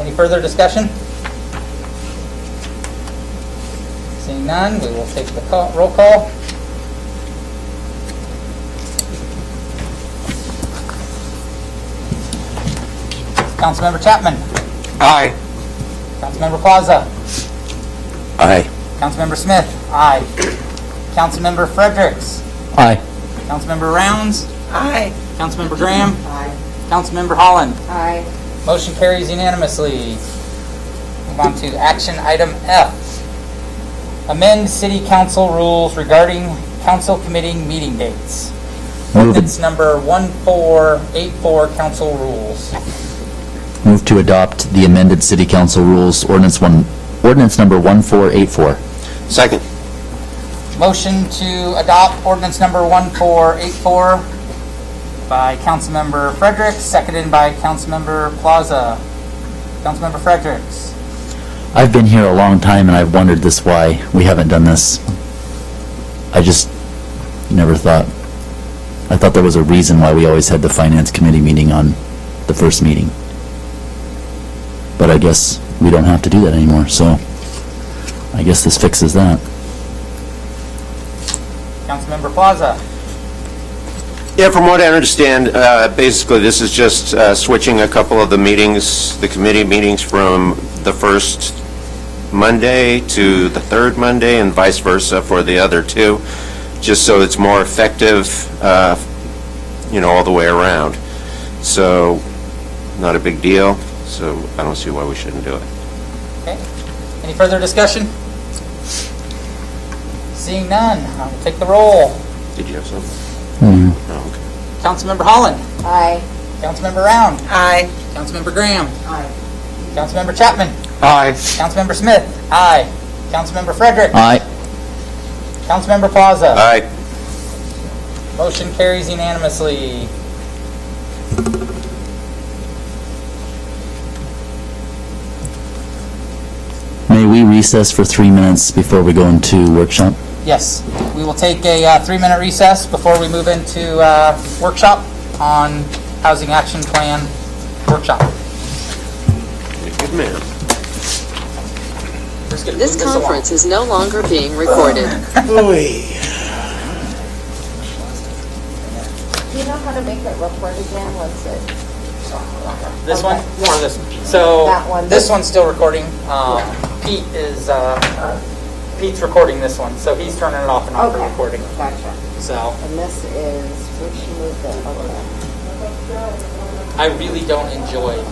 Speaker 3: Any further discussion? Seeing none, we will take the roll call. Councilmember Chapman.
Speaker 4: Aye.
Speaker 3: Councilmember Plaza.
Speaker 4: Aye.
Speaker 3: Councilmember Smith. Aye. Councilmember Fredericks.
Speaker 9: Aye.
Speaker 3: Councilmember Rounds.
Speaker 1: Aye.
Speaker 3: Councilmember Graham.
Speaker 1: Aye.
Speaker 3: Councilmember Holland.
Speaker 14: Aye.
Speaker 3: Motion carries unanimously. Move on to action item F. Amend city council rules regarding council committee meeting dates.
Speaker 9: Move
Speaker 3: Ordinance number 1484, council rules.
Speaker 9: Move to adopt the amended city council rules, ordinance number 1484.
Speaker 4: Second.
Speaker 3: Motion to adopt ordinance number 1484 by Councilmember Fredericks, seconded by Councilmember Plaza. Councilmember Fredericks.
Speaker 9: I've been here a long time and I've wondered this why we haven't done this. I just never thought. I thought there was a reason why we always had the finance committee meeting on the first meeting. But I guess we don't have to do that anymore, so I guess this fixes that.
Speaker 3: Councilmember Plaza.
Speaker 4: Yeah, from what I understand, basically this is just switching a couple of the meetings, the committee meetings from the first Monday to the third Monday and vice versa for the other two, just so it's more effective, all the way around. So, not a big deal, so I don't see why we shouldn't do it.
Speaker 3: Okay. Any further discussion? Seeing none, I will take the roll.
Speaker 4: Did you have something?
Speaker 9: Mm.
Speaker 4: Oh, okay.
Speaker 3: Councilmember Holland.
Speaker 14: Aye.
Speaker 3: Councilmember Round.
Speaker 1: Aye.
Speaker 3: Councilmember Graham.
Speaker 1: Aye.
Speaker 3: Councilmember Chapman.
Speaker 4: Aye.
Speaker 3: Councilmember Smith. Aye. Councilmember Frederick.
Speaker 9: Aye.
Speaker 3: Councilmember Plaza.
Speaker 4: Aye.
Speaker 3: Motion carries unanimously.
Speaker 9: May we recess for 3 minutes before we go into workshop?
Speaker 3: Yes, we will take a 3-minute recess before we move into workshop on Housing Action Plan workshop.
Speaker 4: Good man.
Speaker 3: Who's gonna
Speaker 7: This
Speaker 3: move along?
Speaker 7: conference is no longer being recorded.
Speaker 14: Do you know how to make it record again once it?
Speaker 3: This
Speaker 14: Okay,
Speaker 3: one
Speaker 14: yeah.
Speaker 3: or this one? So
Speaker 14: That one.
Speaker 3: this one's still recording. Pete is Pete's recording this one, so he's turning it off and on for
Speaker 14: Okay.
Speaker 3: recording.
Speaker 14: Gotcha.
Speaker 3: So
Speaker 14: And this is, which moved it, okay.
Speaker 3: I really don't enjoy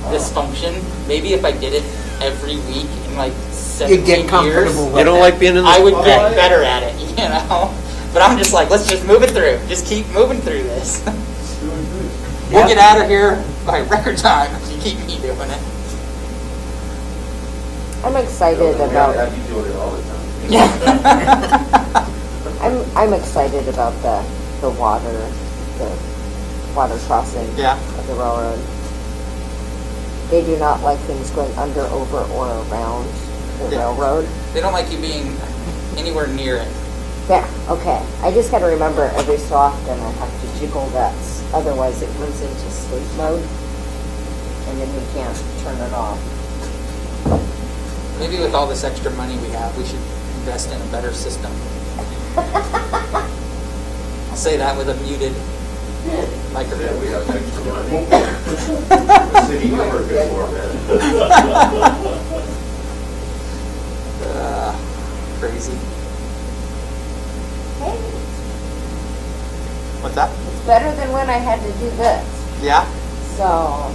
Speaker 3: this function. Maybe if I did it every week in like 17
Speaker 1: You'd get
Speaker 3: years,
Speaker 1: comfortable with
Speaker 4: You don't
Speaker 1: it.
Speaker 4: like being in the...
Speaker 3: I would get better at it, you know? But I'm just like, let's just move it through. Just keep moving through this. We'll get out of here by record time if you keep me doing it.
Speaker 14: I'm excited about,
Speaker 4: you doing it all the time.
Speaker 3: Yeah.
Speaker 14: I'm excited about the water crossing
Speaker 3: Yeah.
Speaker 14: of the railroad. They do not like things going under, over, or around the
Speaker 3: Yeah.
Speaker 14: railroad.
Speaker 3: They don't like you being anywhere near it.
Speaker 14: Yeah, okay. I just gotta remember every so often I have to jiggle that, otherwise it goes into sleep mode, and then we can't turn it off.
Speaker 3: Maybe with all this extra money we have, we should invest in a better system. I'll say that with a muted microphone.
Speaker 4: We have extra money. The city you work good for, man.
Speaker 3: Crazy.
Speaker 14: Hey,
Speaker 3: What's that?
Speaker 14: it's better than when I had to do this,
Speaker 3: Yeah?
Speaker 14: so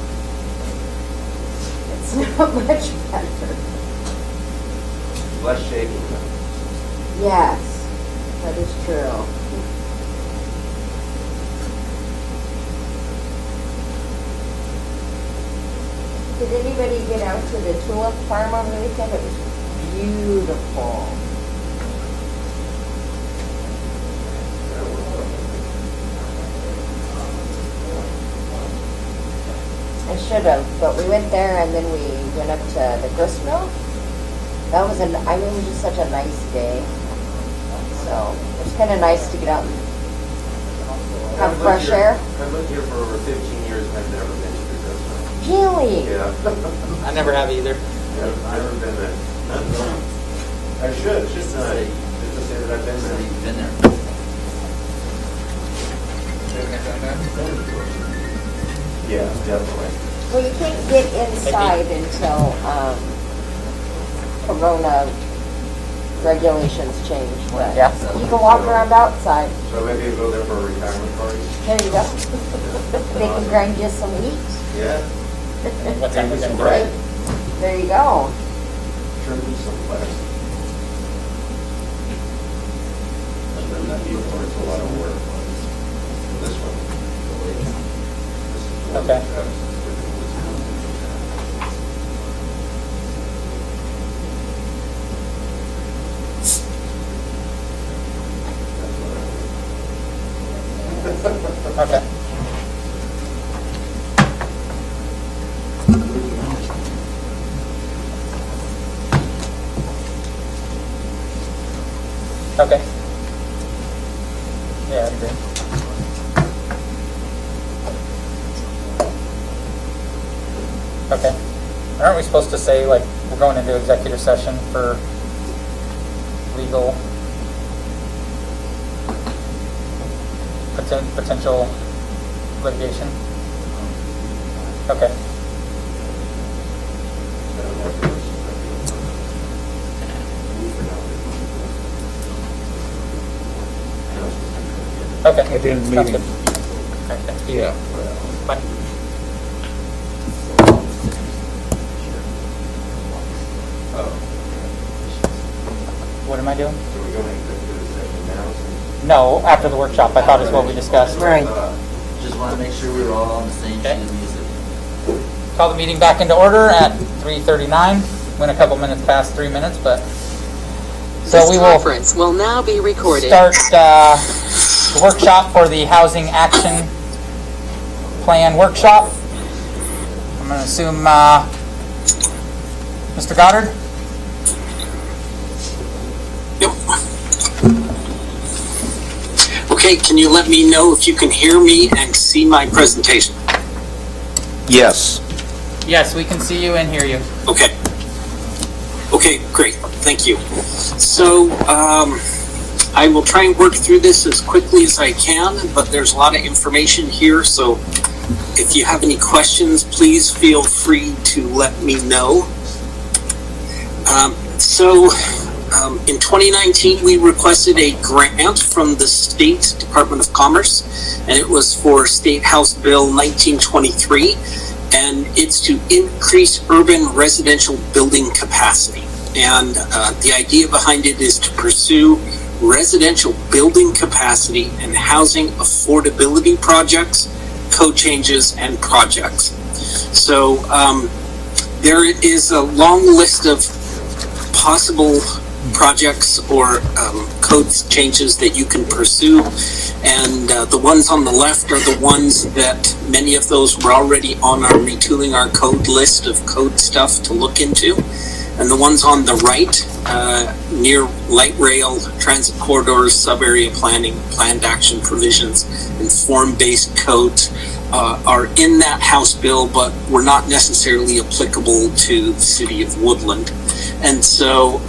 Speaker 14: it's not much better.
Speaker 4: Less shaking.
Speaker 14: Yes, that is true. Did anybody get out to the tulip farm over the weekend? It was beautiful. should have, but we went there and then we went up to the grist mill. That was it was just such a nice day. So it was kind of nice to get out and have fresh air.
Speaker 4: I've lived here for over 15 years and I've never been to the restaurant.
Speaker 14: Really?
Speaker 4: Yeah.
Speaker 3: I never have either.
Speaker 4: I've never been there. I should say. Just say that I've been there.
Speaker 9: You've been there.
Speaker 4: Yeah, definitely.
Speaker 14: Well, you can't get inside until Corona regulations change. But
Speaker 3: Yeah.
Speaker 14: you can walk around outside.
Speaker 4: So maybe you go there for a retirement party?
Speaker 14: There you go. They can grind you some wheat.
Speaker 4: Yeah.
Speaker 3: What time is it?
Speaker 4: Right.
Speaker 14: There you go.
Speaker 4: Turn me some plastic. And then that before it's a lot of work. This one.
Speaker 3: Okay. Okay. Okay. Yeah, I agree. Okay. Aren't we supposed to say, like, we're going into executive session for legal potential litigation? Okay. Okay.
Speaker 5: At the end of the
Speaker 3: Sounds
Speaker 5: meeting.
Speaker 3: good. Okay.
Speaker 5: Yeah.
Speaker 3: Bye. What am I doing?
Speaker 4: So we're going into executive session now.
Speaker 3: No, after the workshop, I thought is what we discussed.
Speaker 1: Right.
Speaker 9: Just want to make sure we were all on the same sheet of music.
Speaker 3: Call the meeting back into order at 3:39. Went a couple minutes past 3 minutes, but so
Speaker 7: This
Speaker 3: we will
Speaker 7: conference will now be recorded.
Speaker 3: start the workshop for the Housing Action Plan workshop. I'm going to assume Mr. Goddard?
Speaker 13: Yep. Okay, can you let me know if you can hear me and see my presentation?
Speaker 4: Yes.
Speaker 3: Yes, we can see you and hear you.
Speaker 13: Okay. Okay, great. Thank you. So, I will try and work through this as quickly as I can, but there's a lot of information here, so if you have any questions, please feel free to let me know. In 2019, we requested a grant from the State Department of Commerce, and it was for State House Bill 1923, and it's to increase urban residential building capacity. And the idea behind it is to pursue residential building capacity and housing affordability projects, code changes, and projects. So there is a long list of possible projects or code changes that you can pursue, and the ones on the left are the ones that many of those were already on our retooling our code list of code stuff to look into, and the ones on the right near light rail, transit corridors, sub-area planning, planned action provisions, and form-based codes are in that House bill, but were not necessarily applicable to the city of Woodland. And so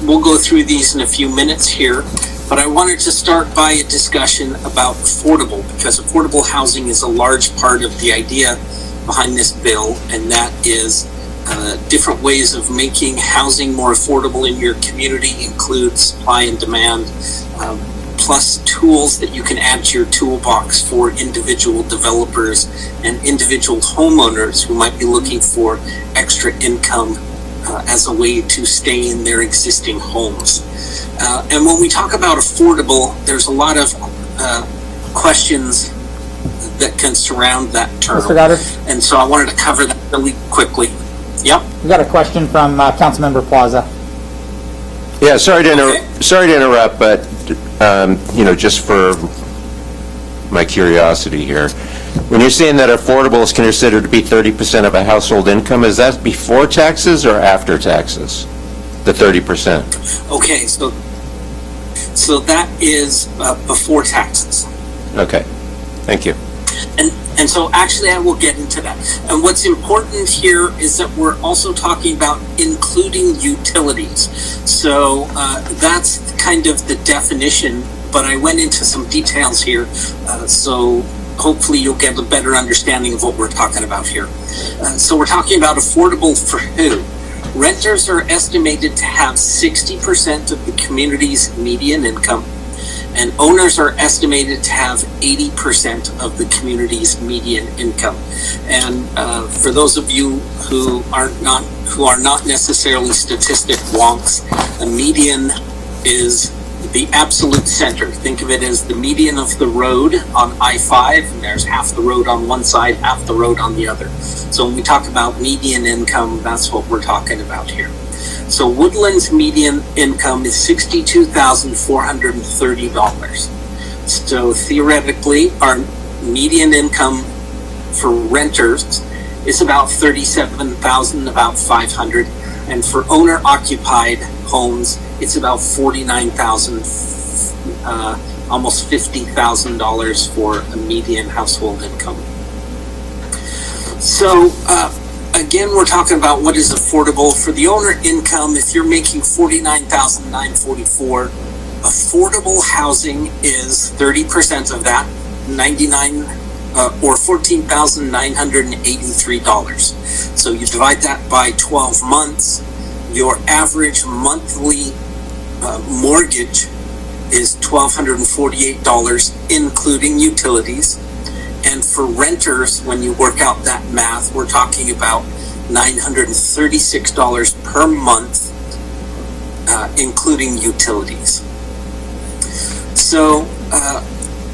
Speaker 13: we'll go through these in a few minutes here, but I wanted to start by a discussion about affordable, because affordable housing is a large part of the idea behind this bill, and that is different ways of making housing more affordable in your community include supply and demand, plus tools that you can add to your toolbox for individual developers and individual homeowners who might be looking for extra income as a way to stay in their existing homes. And when we talk about affordable, there's a lot of questions that can surround that term.
Speaker 3: Mr. Goddard?
Speaker 13: And so I wanted to cover that really quickly. Yep.
Speaker 3: We got a question from Councilmember Plaza.
Speaker 4: Yeah, sorry to interrupt, but, just for my curiosity here, When you're saying that affordable is considered to be 30% of a household income, is that before taxes or after taxes? The 30%?
Speaker 13: Okay, so that is before taxes.
Speaker 4: Okay, thank you.
Speaker 13: And so actually I will get into that. And what's important here is that we're also talking about including utilities. So that's kind of the definition, but I went into some details here. So hopefully you'll get a better understanding of what we're talking about here. So we're talking about affordable for who? Renters are estimated to have 60% of the community's median income, and owners are estimated to have 80% of the community's median income. And for those of you who are not necessarily statistic wonks, a median is the absolute center. Think of it as the median of the road on I-5, and there's half the road on one side, half the road on the other. So when we talk about median income, that's what we're talking about here. So Woodland's median income is $62,430. So theoretically, our median income for renters is about $37,500, and for owner-occupied homes, it's about $49,000, almost $50,000 for a median household income. So again, we're talking about what is affordable for the owner income. If you're making $49,944, affordable housing is 30% of that, or $14,983. So you divide that by 12 months. Your average monthly mortgage is $1,248, including utilities. And for renters, when you work out that math, we're talking about $936 per month, including utilities. So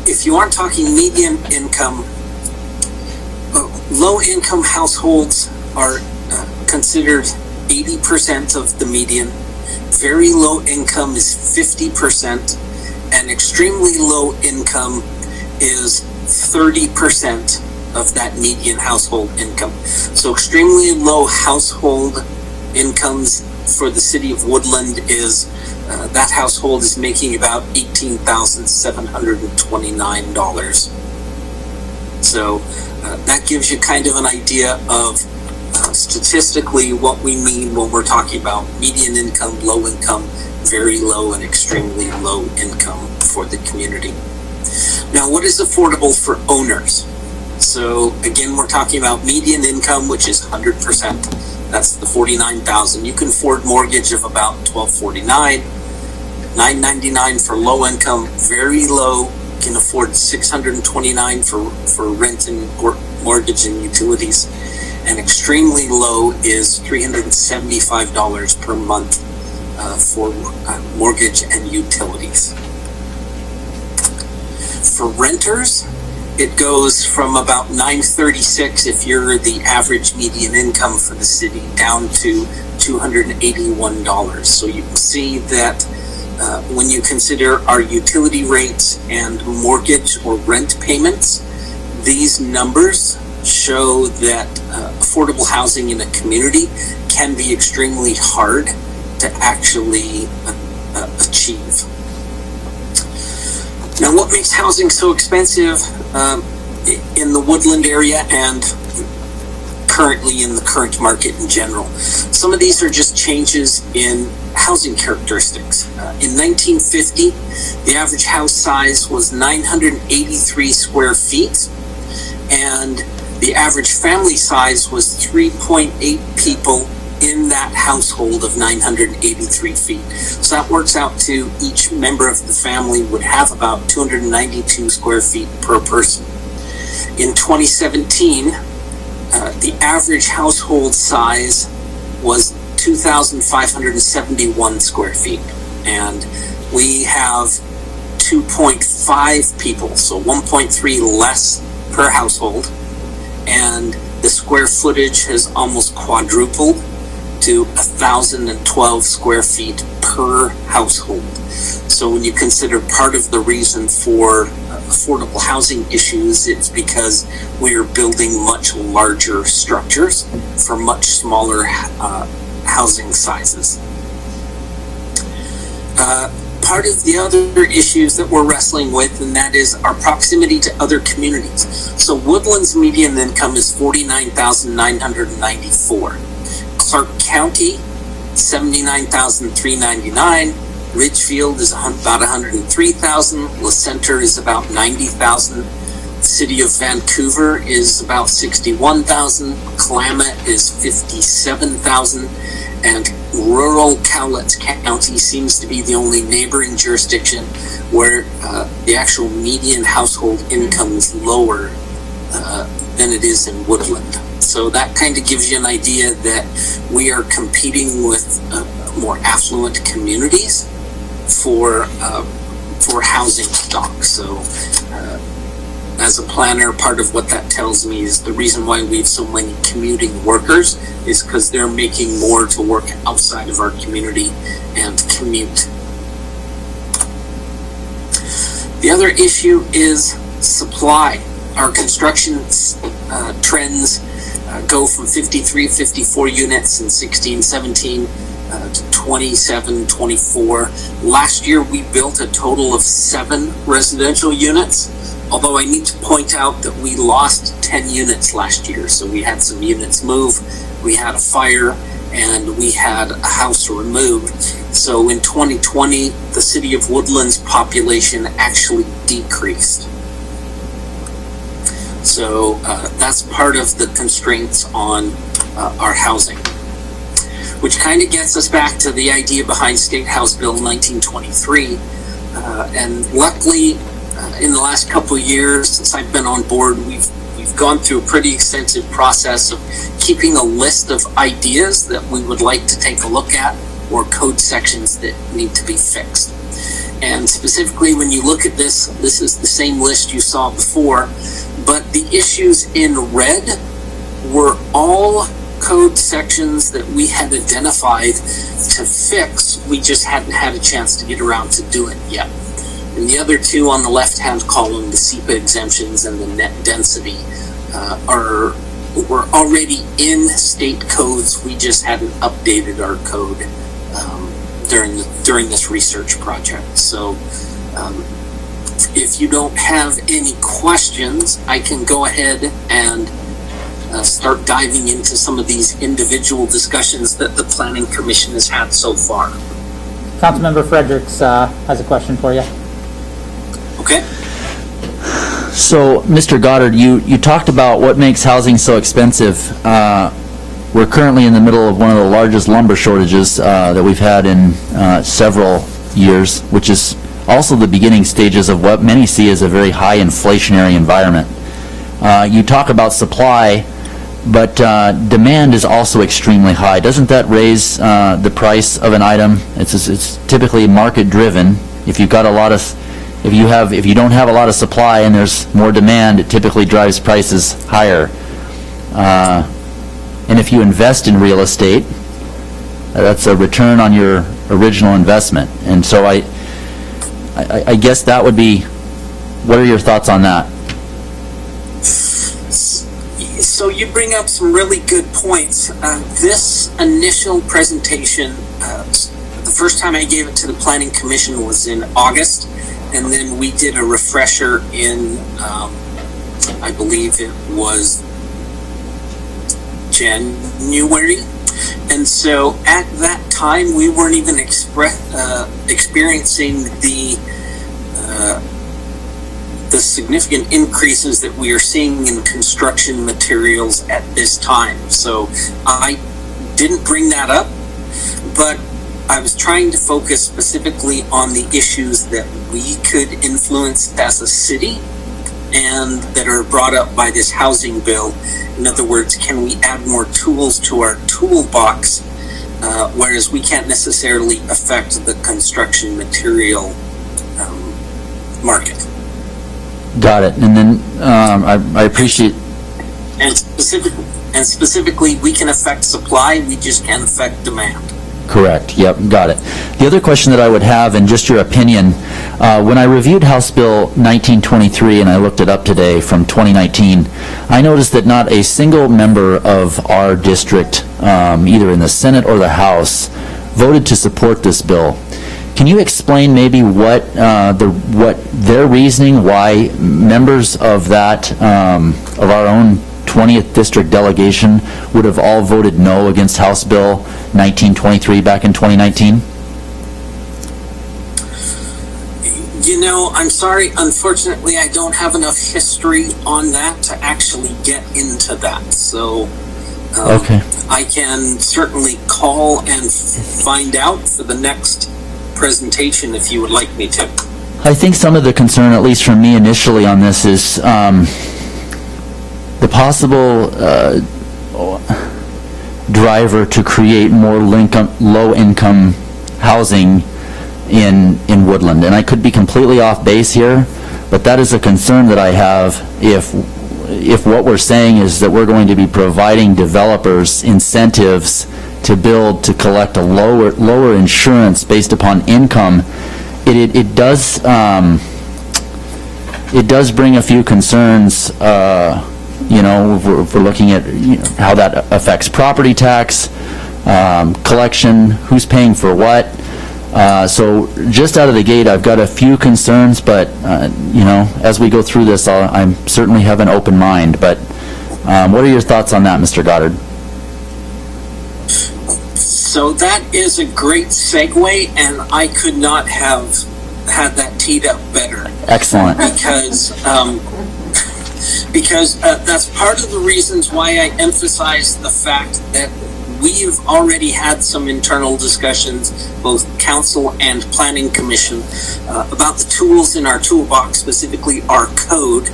Speaker 13: if you aren't talking median income, low-income households are considered 80% of the median. Very low income is 50%, and extremely low income is 30% of that median household income. So extremely low household incomes for the city of Woodland is that household is making about $18,729. So that gives you kind of an idea of statistically what we mean when we're talking about median income, low income, very low, and extremely low income for the community. Now, what is affordable for owners? So again, we're talking about median income, which is 100%. That's the $49,000. You can afford mortgage of about $1,249, $999 for low income, very low. You can afford $629 for rent and mortgage and utilities. And extremely low is $375 per month for mortgage and utilities. For renters, it goes from about $936 if you're the average median income for the city down to $281. So you can see that when you consider our utility rates and mortgage or rent payments, these numbers show that affordable housing in a community can be extremely hard to actually achieve. Now, what makes housing so expensive in the Woodland area and currently in the current market in general? Some of these are just changes in housing characteristics. In 1950, the average house size was 983 square feet, and the average family size was 3.8 people in that household of 983 feet. So that works out to each member of the family would have about 292 square feet per person. In 2017, the average household size was 2,571 square feet. And we have 2.5 people, so 1.3 less per household. And the square footage has almost quadrupled to 1,012 square feet per household. So when you consider part of the reason for affordable housing issues, it's because we are building much larger structures for much smaller housing sizes. Part of the other issues that we're wrestling with, and that is our proximity to other communities. So Woodland's median income is $49,994. Clark County, $79,399. Ridgefield is about $103,000. La Center is about $90,000. City of Vancouver is about $61,000. Klamath is $57,000. And rural Cowlitz County seems to be the only neighboring jurisdiction where the actual median household income is lower than it is in Woodland. So that kind of gives you an idea that we are competing with more affluent communities for housing stock. So as a planner, part of what that tells me is the reason why we have so many commuting workers is because they're making more to work outside of our community and commute. The other issue is supply. Our construction trends go from 53, 54 units in 16, 17 to 27, 24. Last year we built a total of 7 residential units. Although I need to point out that we lost 10 units last year. So we had some units move, we had a fire, and we had a house removed. So in 2020, the City of Woodland's population actually decreased. So that's part of the constraints on our housing. Which kind of gets us back to the idea behind State House Bill 1923. And luckily, in the last couple of years since I've been on board, we've gone through a pretty extensive process of keeping a list of ideas that we would like to take a look at or code sections that need to be fixed. And specifically, when you look at this, this is the same list you saw before, but the issues in red were all code sections that we had identified to fix. We just hadn't had a chance to get around to do it yet. And the other two on the left-hand column, the SEPA exemptions and the net density, were already in state codes. We just hadn't updated our code during this research project. So if you don't have any questions, I can go ahead and start diving into some of these individual discussions that the Planning Commission has had so far.
Speaker 3: Councilmember Fredericks has a question for you.
Speaker 13: Okay.
Speaker 9: So, Mr. Goddard, you talked about what makes housing so expensive. We're currently in the middle of one of the largest lumber shortages that we've had in several years, which is also the beginning stages of what many see as a very high inflationary environment. You talk about supply, but demand is also extremely high. Doesn't that raise the price of an item? It's typically market driven. If you've got a lot of If you don't have a lot of supply and there's more demand, it typically drives prices higher. And if you invest in real estate, that's a return on your original investment. And so I guess that would be, what are your thoughts on that?
Speaker 13: So you bring up some really good points. This initial presentation, the first time I gave it to the Planning Commission was in August. And then we did a refresher in, I believe it was January. And so at that time, we weren't even experiencing the significant increases that we are seeing in construction materials at this time. So I didn't bring that up, but I was trying to focus specifically on the issues that we could influence as a city and that are brought up by this housing bill. In other words, can we add more tools to our toolbox, whereas we can't necessarily affect the construction material market.
Speaker 9: Got it. And then I appreciate...
Speaker 13: And specifically, we can affect supply, we just can't affect demand.
Speaker 9: Correct, yep, got it. The other question that I would have, and just your opinion, when I reviewed House Bill 1923, and I looked it up today from 2019, I noticed that not a single member of our district, either in the Senate or the House, voted to support this bill. Can you explain maybe what their reasoning, why members of that, of our own 20th district delegation would have all voted no against House Bill 1923 back in 2019?
Speaker 13: You know, I'm sorry, unfortunately, I don't have enough history on that to actually get into that. So
Speaker 9: Okay.
Speaker 13: I can certainly call and find out for the next presentation if you would like me to.
Speaker 9: I think some of the concern, at least from me initially on this, is the possible driver to create more low-income housing in Woodland. And I could be completely off base here, but that is a concern that I have if what we're saying is that we're going to be providing developers incentives to build, to collect a lower insurance based upon income. It does bring a few concerns, if we're looking at how that affects property tax, collection, who's paying for what. So just out of the gate, I've got a few concerns, but, as we go through this, I certainly have an open mind. But what are your thoughts on that, Mr. Goddard?
Speaker 13: So that is a great segue, and I could not have had that teed up better.
Speaker 9: Excellent.
Speaker 13: Because that's part of the reasons why I emphasize the fact that we've already had some internal discussions, both council and planning commission, about the tools in our toolbox, specifically our code,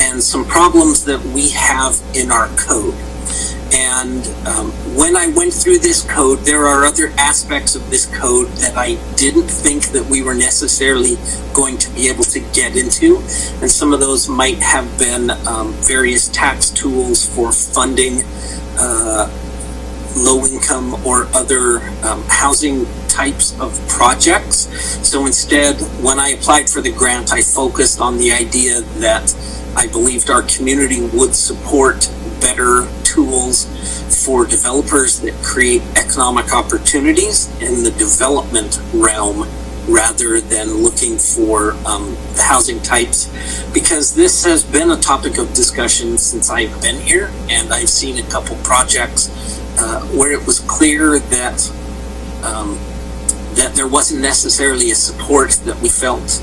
Speaker 13: and some problems that we have in our code. And when I went through this code, there are other aspects of this code that I didn't think that we were necessarily going to be able to get into. And some of those might have been various tax tools for funding low-income or other housing types of projects. So instead, when I applied for the grant, I focused on the idea that I believed our community would support better tools for developers that create economic opportunities in the development realm rather than looking for the housing types, because this has been a topic of discussion since I've been here, and I've seen a couple projects where it was clear that that there wasn't necessarily a support that we felt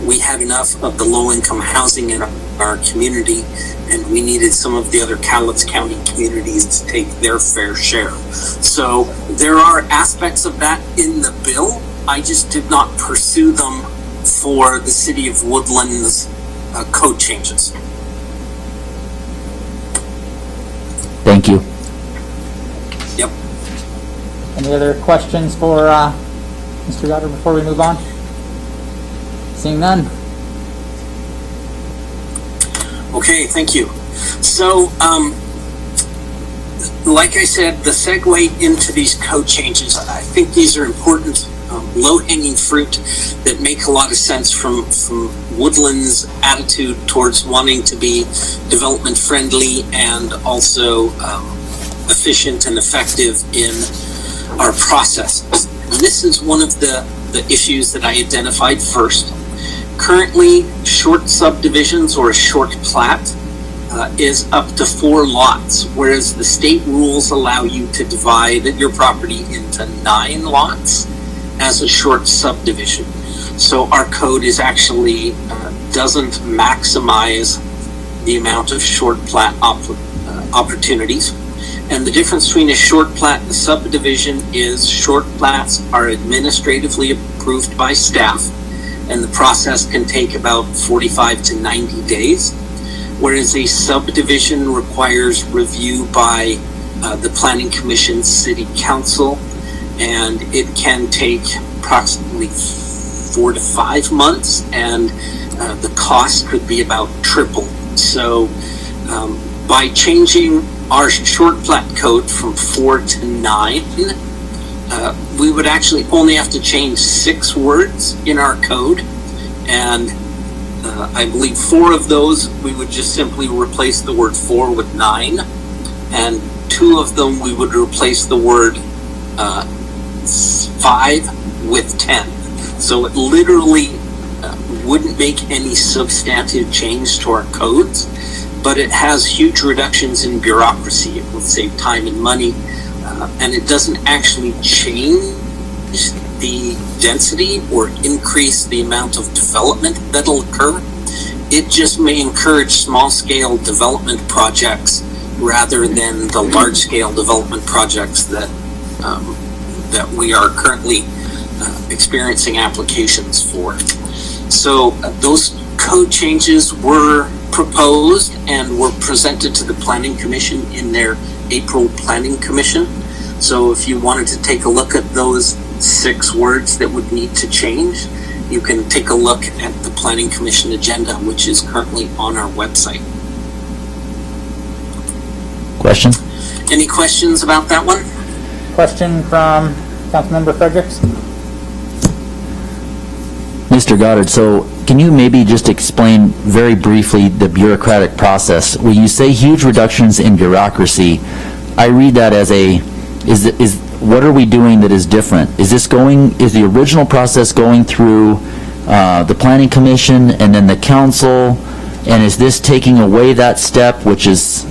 Speaker 13: we had enough of the low-income housing in our community, and we needed some of the other Cowlitz County communities to take their fair share. So there are aspects of that in the bill. I just did not pursue them for the City of Woodland's code changes.
Speaker 9: Thank you.
Speaker 13: Yep.
Speaker 3: Any other questions for Mr. Goddard before we move on? Seeing none.
Speaker 13: Okay, thank you. So, like I said, the segue into these code changes, I think these are important, low-hanging fruit that make a lot of sense from Woodland's attitude towards wanting to be development-friendly and also efficient and effective in our processes. And this is one of the issues that I identified first. Currently, short subdivisions or a short plat is up to 4 lots, whereas the state rules allow you to divide your property into 9 lots as a short subdivision. So our code is actually doesn't maximize the amount of short plat opportunities. And the difference between a short plat and a subdivision is short plats are administratively approved by staff, and the process can take about 45 to 90 days, whereas a subdivision requires review by the Planning Commission, City Council, and it can take approximately 4 to 5 months, and the cost could be about triple. So by changing our short plat code from 4 to 9, we would actually only have to change 6 words in our code, and I believe 4 of those we would just simply replace the word 4 with 9, and 2 of them we would replace the word 5 with 10. So it literally wouldn't make any substantive change to our codes, but it has huge reductions in bureaucracy. It will save time and money, and it doesn't actually change the density or increase the amount of development that'll occur. It just may encourage small-scale development projects rather than the large-scale development projects that that we are currently experiencing applications for. So those code changes were proposed and were presented to the Planning Commission in their April Planning Commission. So if you wanted to take a look at those 6 words that would need to change, you can take a look at the Planning Commission agenda, which is currently on our website.
Speaker 9: Question?
Speaker 13: Any questions about that one?
Speaker 3: Question from Councilmember Fredericks?
Speaker 9: Mr. Goddard, so can you maybe just explain very briefly the bureaucratic process? When you say huge reductions in bureaucracy, I read that as what are we doing that is different? Is the original process going through the Planning Commission and then the council, and is this taking away that step, which is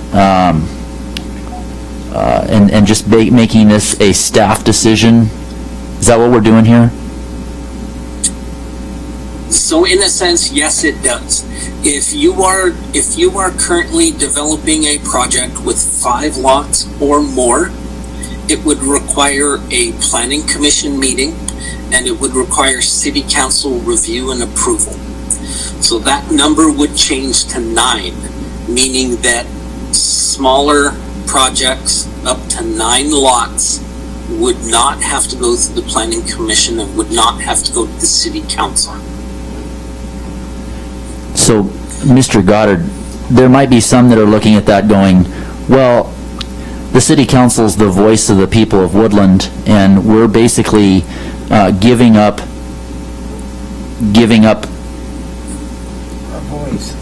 Speaker 9: and just making this a staff decision? Is that what we're doing here?
Speaker 13: So in a sense, yes, it does. If you are currently developing a project with 5 lots or more, it would require a Planning Commission meeting, and it would require City Council review and approval. So that number would change to 9, meaning that smaller projects up to 9 lots would not have to go through the Planning Commission and would not have to go to the City Council.
Speaker 9: So, Mr. Goddard, there might be some that are looking at that going, well, the city council's the voice of the people of Woodland, and we're basically giving up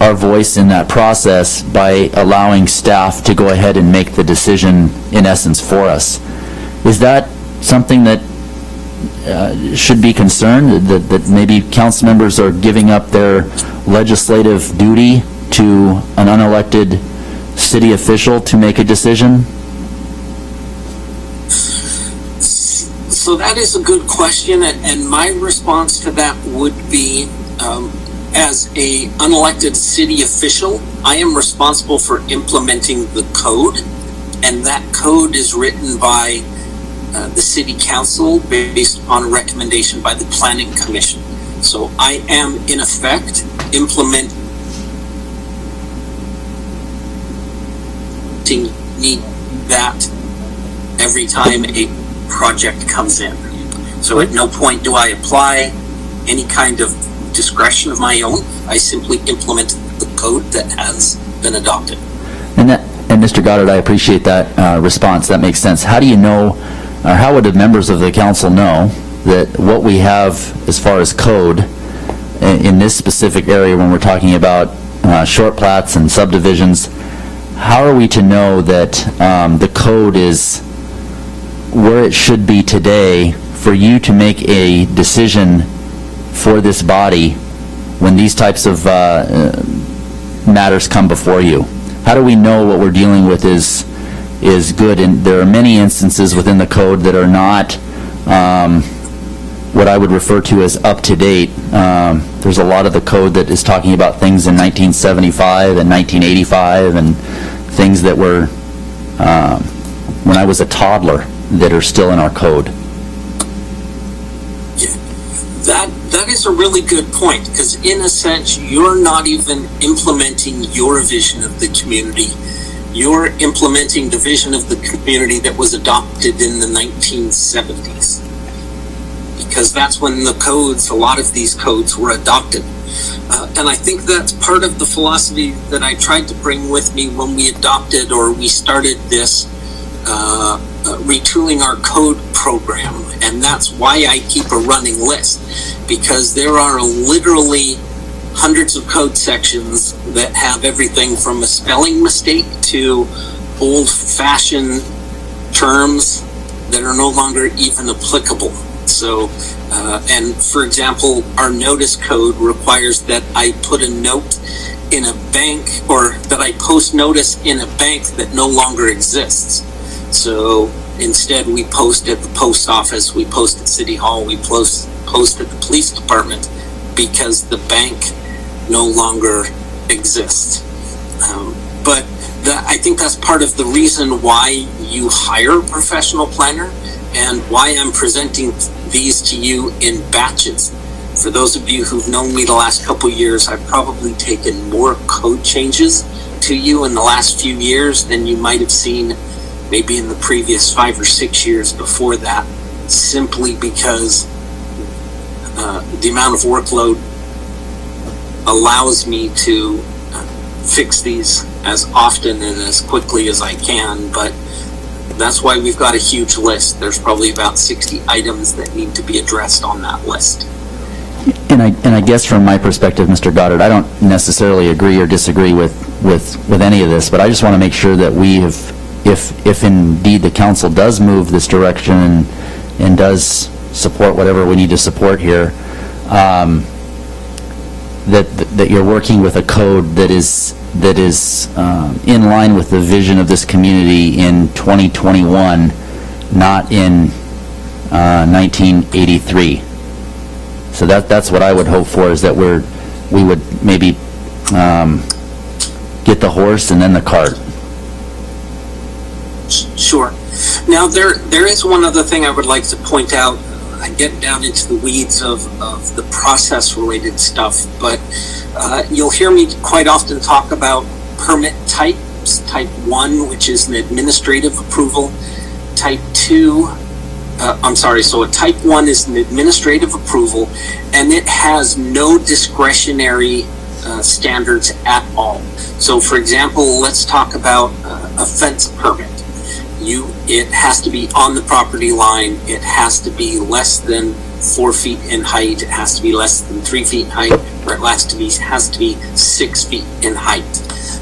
Speaker 9: our voice in that process by allowing staff to go ahead and make the decision, in essence, for us. Is that something that should be concerned, that maybe council members are giving up their legislative duty to an unelected city official to make a decision?
Speaker 13: So that is a good question, and my response to that would be, as a unelected city official, I am responsible for implementing the code, and that code is written by the City Council based upon a recommendation by the Planning Commission. So I am, in effect, implementing that every time a project comes in. So at no point do I apply any kind of discretion of my own. I simply implement the code that has been adopted.
Speaker 9: And Mr. Goddard, I appreciate that response. That makes sense. How do you know, or how would the members of the council know that what we have as far as code in this specific area when we're talking about short plats and subdivisions, how are we to know that the code is where it should be today for you to make a decision for this body when these types of matters come before you? How do we know what we're dealing with is good? And there are many instances within the code that are not what I would refer to as up to date. There's a lot of the code that is talking about things in 1975 and 1985 and things that were when I was a toddler that are still in our code.
Speaker 13: That is a really good point, because in a sense, you're not even implementing your vision of the community. You're implementing the vision of the community that was adopted in the 1970s. Because that's when a lot of these codes were adopted. And I think that's part of the philosophy that I tried to bring with me when we adopted or we started this retooling our code program, and that's why I keep a running list, because there are literally hundreds of code sections that have everything from a spelling mistake to old-fashioned terms that are no longer even applicable. So, and for example, our notice code requires that I put a note in a bank, or that I post notice in a bank that no longer exists. So instead we post at the post office, we post at City Hall, we post at the police department, because the bank no longer exists. But I think that's part of the reason why you hire a professional planner, and why I'm presenting these to you in batches. For those of you who've known me the last couple years, I've probably taken more code changes to you in the last few years than you might have seen maybe in the previous 5 or 6 years before that, simply because the amount of workload allows me to fix these as often and as quickly as I can. But that's why we've got a huge list. There's probably about 60 items that need to be addressed on that list.
Speaker 9: And I guess from my perspective, Mr. Goddard, I don't necessarily agree or disagree with any of this, but I just want to make sure that we have, if indeed the council does move this direction and does support whatever we need to support here, that you're working with a code that is in line with the vision of this community in 2021, not in 1983. So that's what I would hope for, is that we would maybe get the horse and then the cart.
Speaker 13: Sure. Now there is one other thing I would like to point out. I get down into the weeds of the process related stuff, but you'll hear me quite often talk about permit types. Type 1, which is an administrative approval. Type 2, so a type 1 is an administrative approval, and it has no discretionary standards at all. So for example, let's talk about a fence permit. It has to be on the property line, it has to be less than 4 feet in height, it has to be less than 3 feet in height, or it has to be 6 feet in height.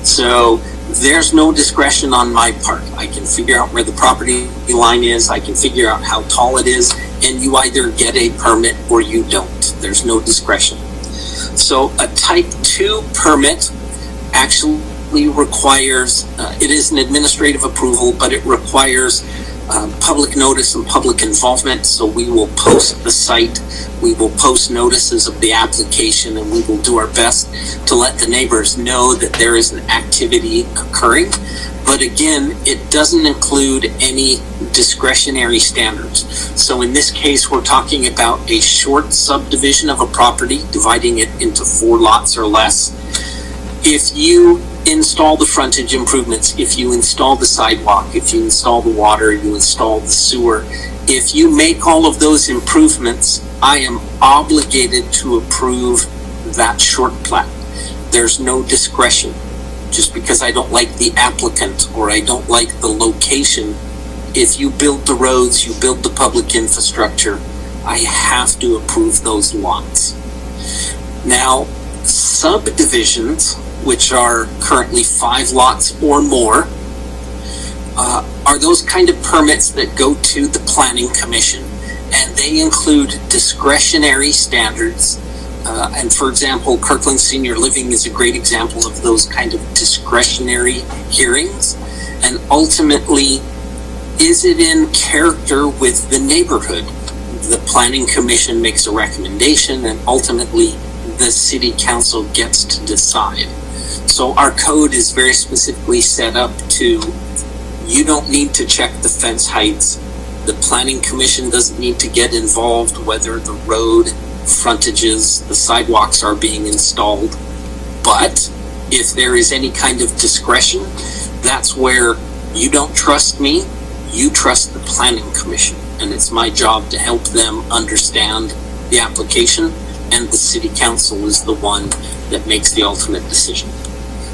Speaker 13: So there's no discretion on my part. I can figure out where the property line is, I can figure out how tall it is, and you either get a permit or you don't. There's no discretion. So a type 2 permit actually requires, it is an administrative approval, but it requires public notice and public involvement. So we will post the site, we will post notices of the application, and we will do our best to let the neighbors know that there is an activity occurring. But again, it doesn't include any discretionary standards. So in this case, we're talking about a short subdivision of a property, dividing it into 4 lots or less. If you install the frontage improvements, if you install the sidewalk, if you install the water, you install the sewer, if you make all of those improvements, I am obligated to approve that short plat. There's no discretion. Just because I don't like the applicant or I don't like the location, if you build the roads, you build the public infrastructure, I have to approve those lots. Now, subdivisions, which are currently 5 lots or more, are those kind of permits that go to the Planning Commission, and they include discretionary standards. And for example, Kirkland Senior Living is a great example of those kind of discretionary hearings. And ultimately, is it in character with the neighborhood? The Planning Commission makes a recommendation, and ultimately the City Council gets to decide. So our code is very specifically set up to, you don't need to check the fence heights. The Planning Commission doesn't need to get involved whether the road frontages, the sidewalks are being installed. But if there is any kind of discretion, that's where you don't trust me, you trust the Planning Commission. And it's my job to help them understand the application, and the City Council is the one that makes the ultimate decision.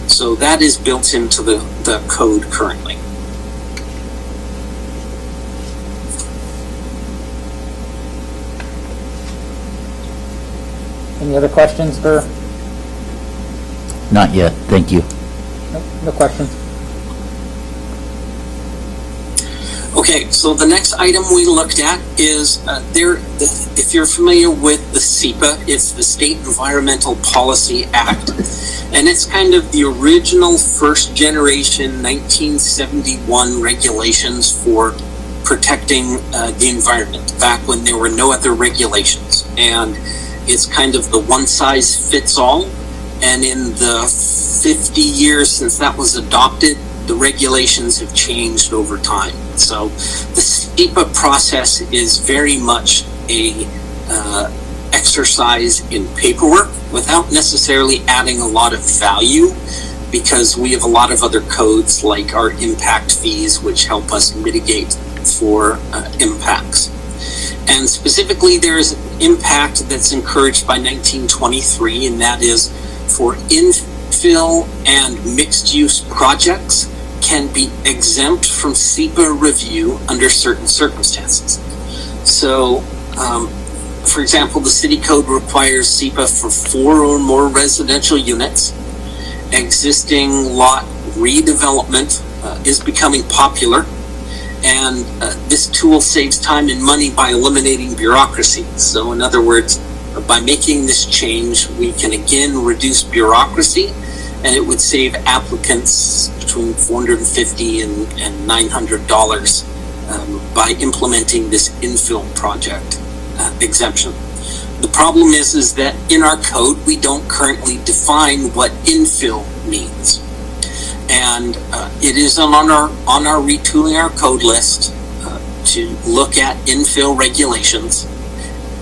Speaker 13: So that is built into the code currently.
Speaker 3: Any other questions for?
Speaker 9: Not yet, thank you.
Speaker 3: Nope, no questions.
Speaker 13: Okay, so the next item we looked at is if you're familiar with the SEPA, it's the State Environmental Policy Act, and it's kind of the original first generation 1971 regulations for protecting the environment back when there were no other regulations. And it's kind of the one size fits all. And in the 50 years since that was adopted, the regulations have changed over time. So the SEPA process is very much a exercise in paperwork without necessarily adding a lot of value, because we have a lot of other codes like our impact fees, which help us mitigate for impacts. And specifically, there is an impact that's encouraged by 1923, and that is for infill and mixed-use projects can be exempt from SEPA review under certain circumstances. So, for example, the city code requires SEPA for 4 or more residential units. Existing lot redevelopment is becoming popular, and this tool saves time and money by eliminating bureaucracy. So in other words, by making this change, we can again reduce bureaucracy, and it would save applicants between $450 and $900 by implementing this infill project exemption. The problem is that in our code, we don't currently define what infill means. And it is on our retooling our code list to look at infill regulations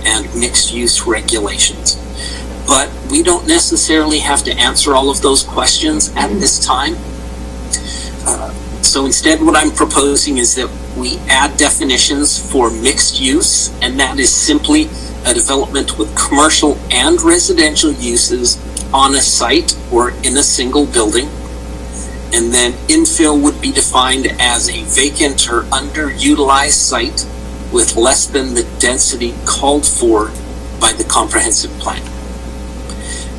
Speaker 13: and mixed use regulations. But we don't necessarily have to answer all of those questions at this time. So instead, what I'm proposing is that we add definitions for mixed use, and that is simply a development with commercial and residential uses on a site or in a single building. And then infill would be defined as a vacant or underutilized site with less than the density called for by the comprehensive plan.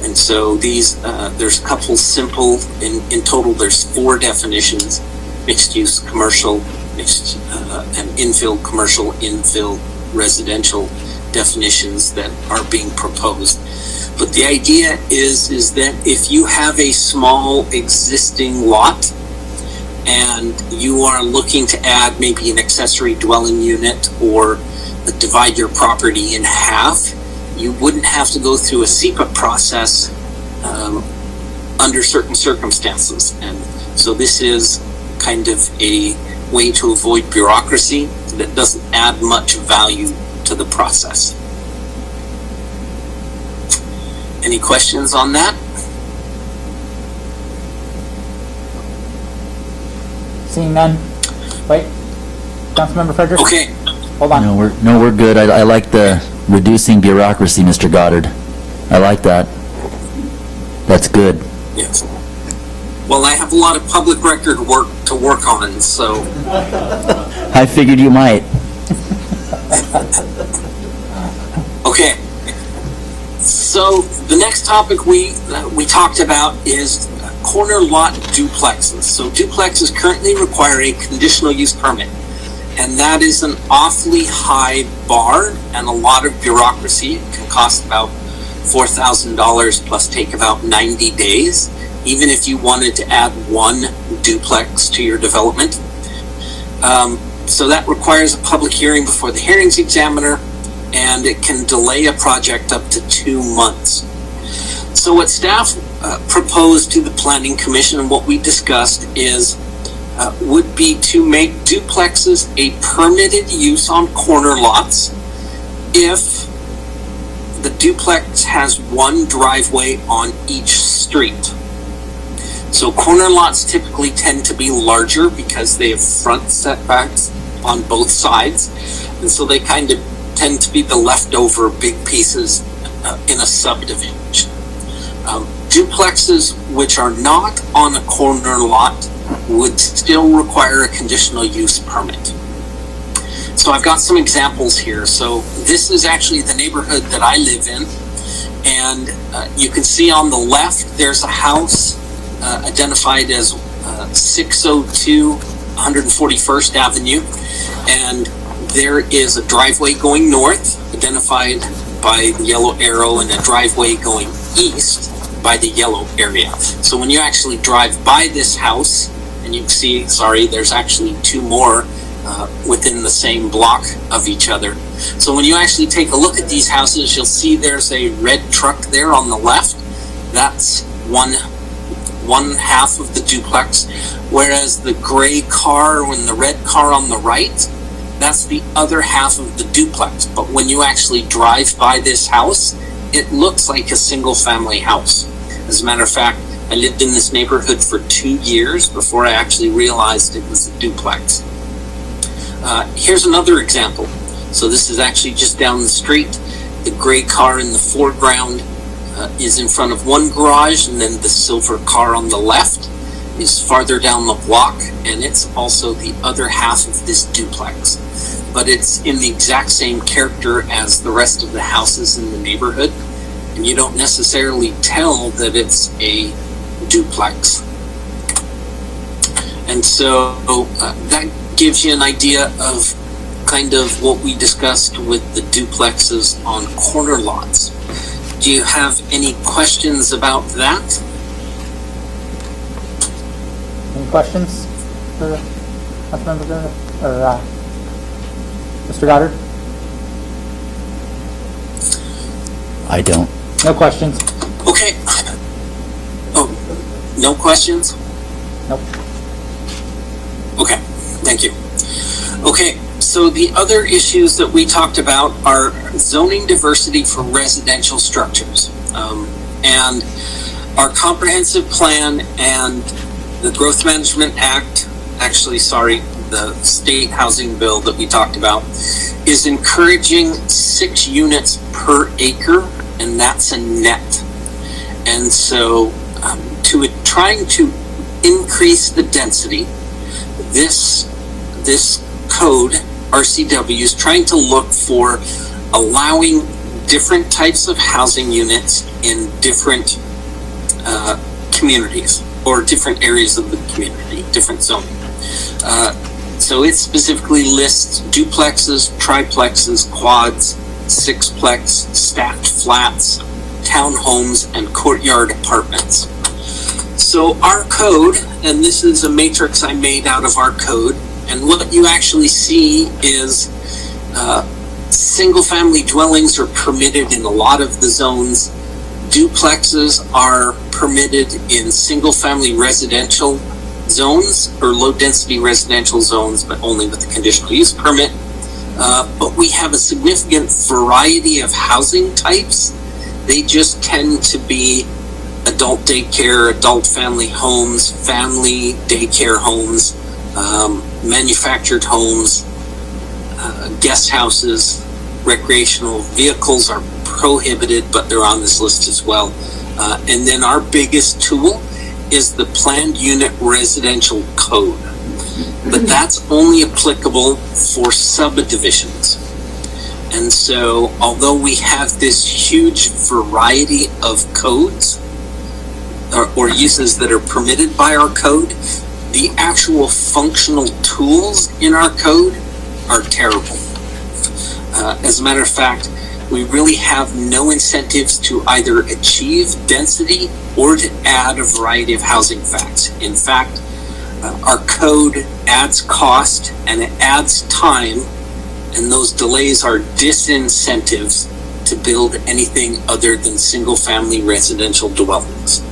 Speaker 13: And so these, there's a couple simple, in total there's 4 definitions: mixed use, commercial, mixed, and infill commercial, infill residential definitions that are being proposed. But the idea is that if you have a small existing lot and you are looking to add maybe an accessory dwelling unit or divide your property in half, you wouldn't have to go through a SEPA process under certain circumstances. And so this is kind of a way to avoid bureaucracy that doesn't add much value to the process. Any questions on that?
Speaker 3: Seeing none. Wait, Councilmember Frederick?
Speaker 13: Okay.
Speaker 3: Hold on.
Speaker 9: No, we're good. I like the reducing bureaucracy, Mr. Goddard. I like that. That's good.
Speaker 13: Yes. Well, I have a lot of public record work to work on, so.
Speaker 9: I figured you might.
Speaker 13: Okay. So the next topic we talked about is corner lot duplexes. So duplexes currently require a conditional use permit, and that is an awfully high bar and a lot of bureaucracy. It can cost about $4,000 plus take about 90 days, even if you wanted to add 1 duplex to your development. So that requires a public hearing before the hearings examiner, and it can delay a project up to 2 months. So what staff proposed to the Planning Commission, and what we discussed is would be to make duplexes a permitted use on corner lots if the duplex has 1 driveway on each street. So corner lots typically tend to be larger because they have front setbacks on both sides, and so they kind of tend to be the leftover big pieces in a subdivision. Duplexes which are not on a corner lot would still require a conditional use permit. So I've got some examples here. So this is actually the neighborhood that I live in, And you can see on the left, there's a house identified as 602 141st Avenue. And there is a driveway going north, identified by the yellow arrow, and a driveway going east by the yellow area. So when you actually drive by this house, and you can see, there's actually two more within the same block of each other. So when you actually take a look at these houses, you'll see there's a red truck there on the left. That's one half of the duplex, whereas the gray car and the red car on the right, that's the other half of the duplex. But when you actually drive by this house, it looks like a single family house. As a matter of fact, I lived in this neighborhood for 2 years before I actually realized it was a duplex. Here's another example. So this is actually just down the street. The gray car in the foreground is in front of one garage, and then the silver car on the left is farther down the block, and it's also the other half of this duplex. But it's in the exact same character as the rest of the houses in the neighborhood, and you don't necessarily tell that it's a duplex. And so that gives you an idea of kind of what we discussed with the duplexes on corner lots. Do you have any questions about that?
Speaker 3: Any questions for Councilmember Goddard or Mr. Goddard?
Speaker 9: I don't.
Speaker 3: No questions.
Speaker 13: Okay. Oh, no questions?
Speaker 3: Nope.
Speaker 13: Okay, thank you. Okay, so the other issues that we talked about are zoning diversity for residential structures. And our comprehensive plan and the Growth Management Act, the state housing bill that we talked about, is encouraging 6 units per acre, and that's a net. And so trying to increase the density, this code, RCW, is trying to look for allowing different types of housing units in different communities or different areas of the community, different zoning. So it specifically lists duplexes, triplexes, quads, sixplex, stacked flats, townhomes, and courtyard apartments. So our code, and this is a matrix I made out of our code, and what you actually see is single-family dwellings are permitted in a lot of the zones. Duplexes are permitted in single-family residential zones or low-density residential zones, but only with a conditional use permit. But we have a significant variety of housing types. They just tend to be adult daycare, adult family homes, family daycare homes, manufactured homes, guest houses. Recreational vehicles are prohibited, but they're on this list as well. And then our biggest tool is the Planned Unit Residential Code. But that's only applicable for subdivisions. And so, although we have this huge variety of codes or uses that are permitted by our code, the actual functional tools in our code are terrible. As a matter of fact, we really have no incentives to either achieve density or to add a variety of housing facts. In fact, our code adds cost and it adds time, and those delays are disincentives to build anything other than single-family residential dwellings.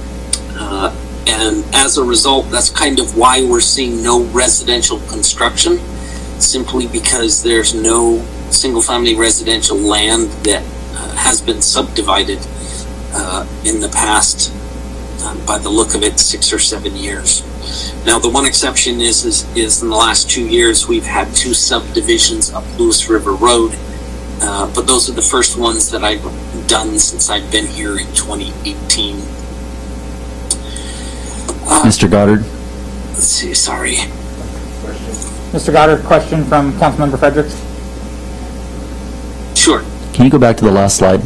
Speaker 13: And as a result, that's kind of why we're seeing no residential construction, simply because there's no single-family residential land that has been subdivided in the past, by the look of it, 6 or 7 years. Now, the one exception is in the last 2 years, we've had 2 subdivisions up Lewis River Road, but those are the first ones that I've done since I've been here in 2018.
Speaker 9: Mr. Goddard?
Speaker 13: Let's see, sorry.
Speaker 3: Mr. Goddard, question from Councilmember Fredericks?
Speaker 13: Sure.
Speaker 9: Can you go back to the last slide?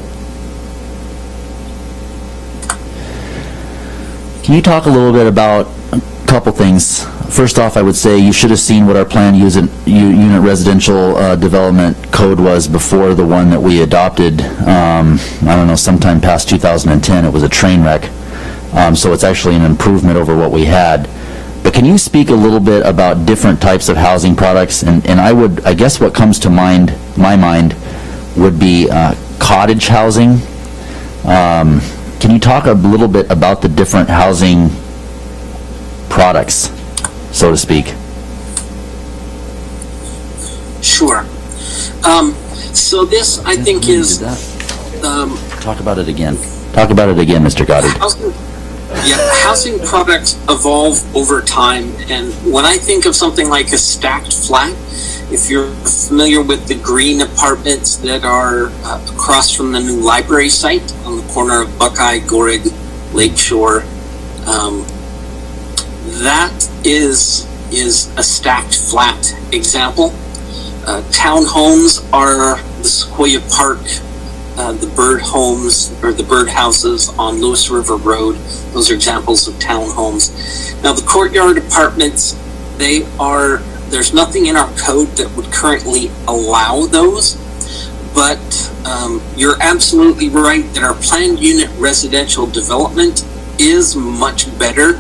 Speaker 9: Can you talk a little bit about a couple things? First off, I would say you should have seen what our planned unit residential development code was before the one that we adopted, I don't know, sometime past 2010. It was a train wreck. So it's actually an improvement over what we had. But can you speak a little bit about different types of housing products? And I guess what comes to my mind would be cottage housing. Can you talk a little bit about the different housing products, so to speak?
Speaker 13: Sure. So this, I think, is...
Speaker 9: Talk about it again. Talk about it again, Mr. Goddard.
Speaker 13: Housing products evolve over time, and when I think of something like a stacked flat, if you're familiar with the green apartments that are across from the new library site on the corner of Buckeye, Gorig, Lakeshore, that is a stacked flat example. Townhomes are the Sequoia Park, the bird homes or the bird houses on Lewis River Road. Those are examples of townhomes. Now the courtyard apartments, there's nothing in our code that would currently allow those, but you're absolutely right that our planned unit residential development is much better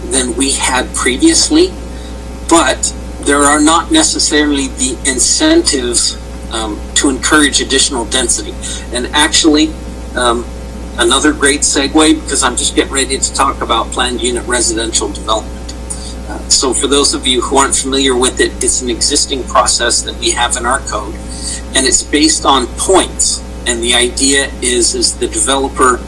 Speaker 13: than we had previously, but there are not necessarily the incentives to encourage additional density. And actually, another great segue, because I'm just getting ready to talk about planned unit residential development. So for those of you who aren't familiar with it, it's an existing process that we have in our code, and it's based on points. And the idea is the developer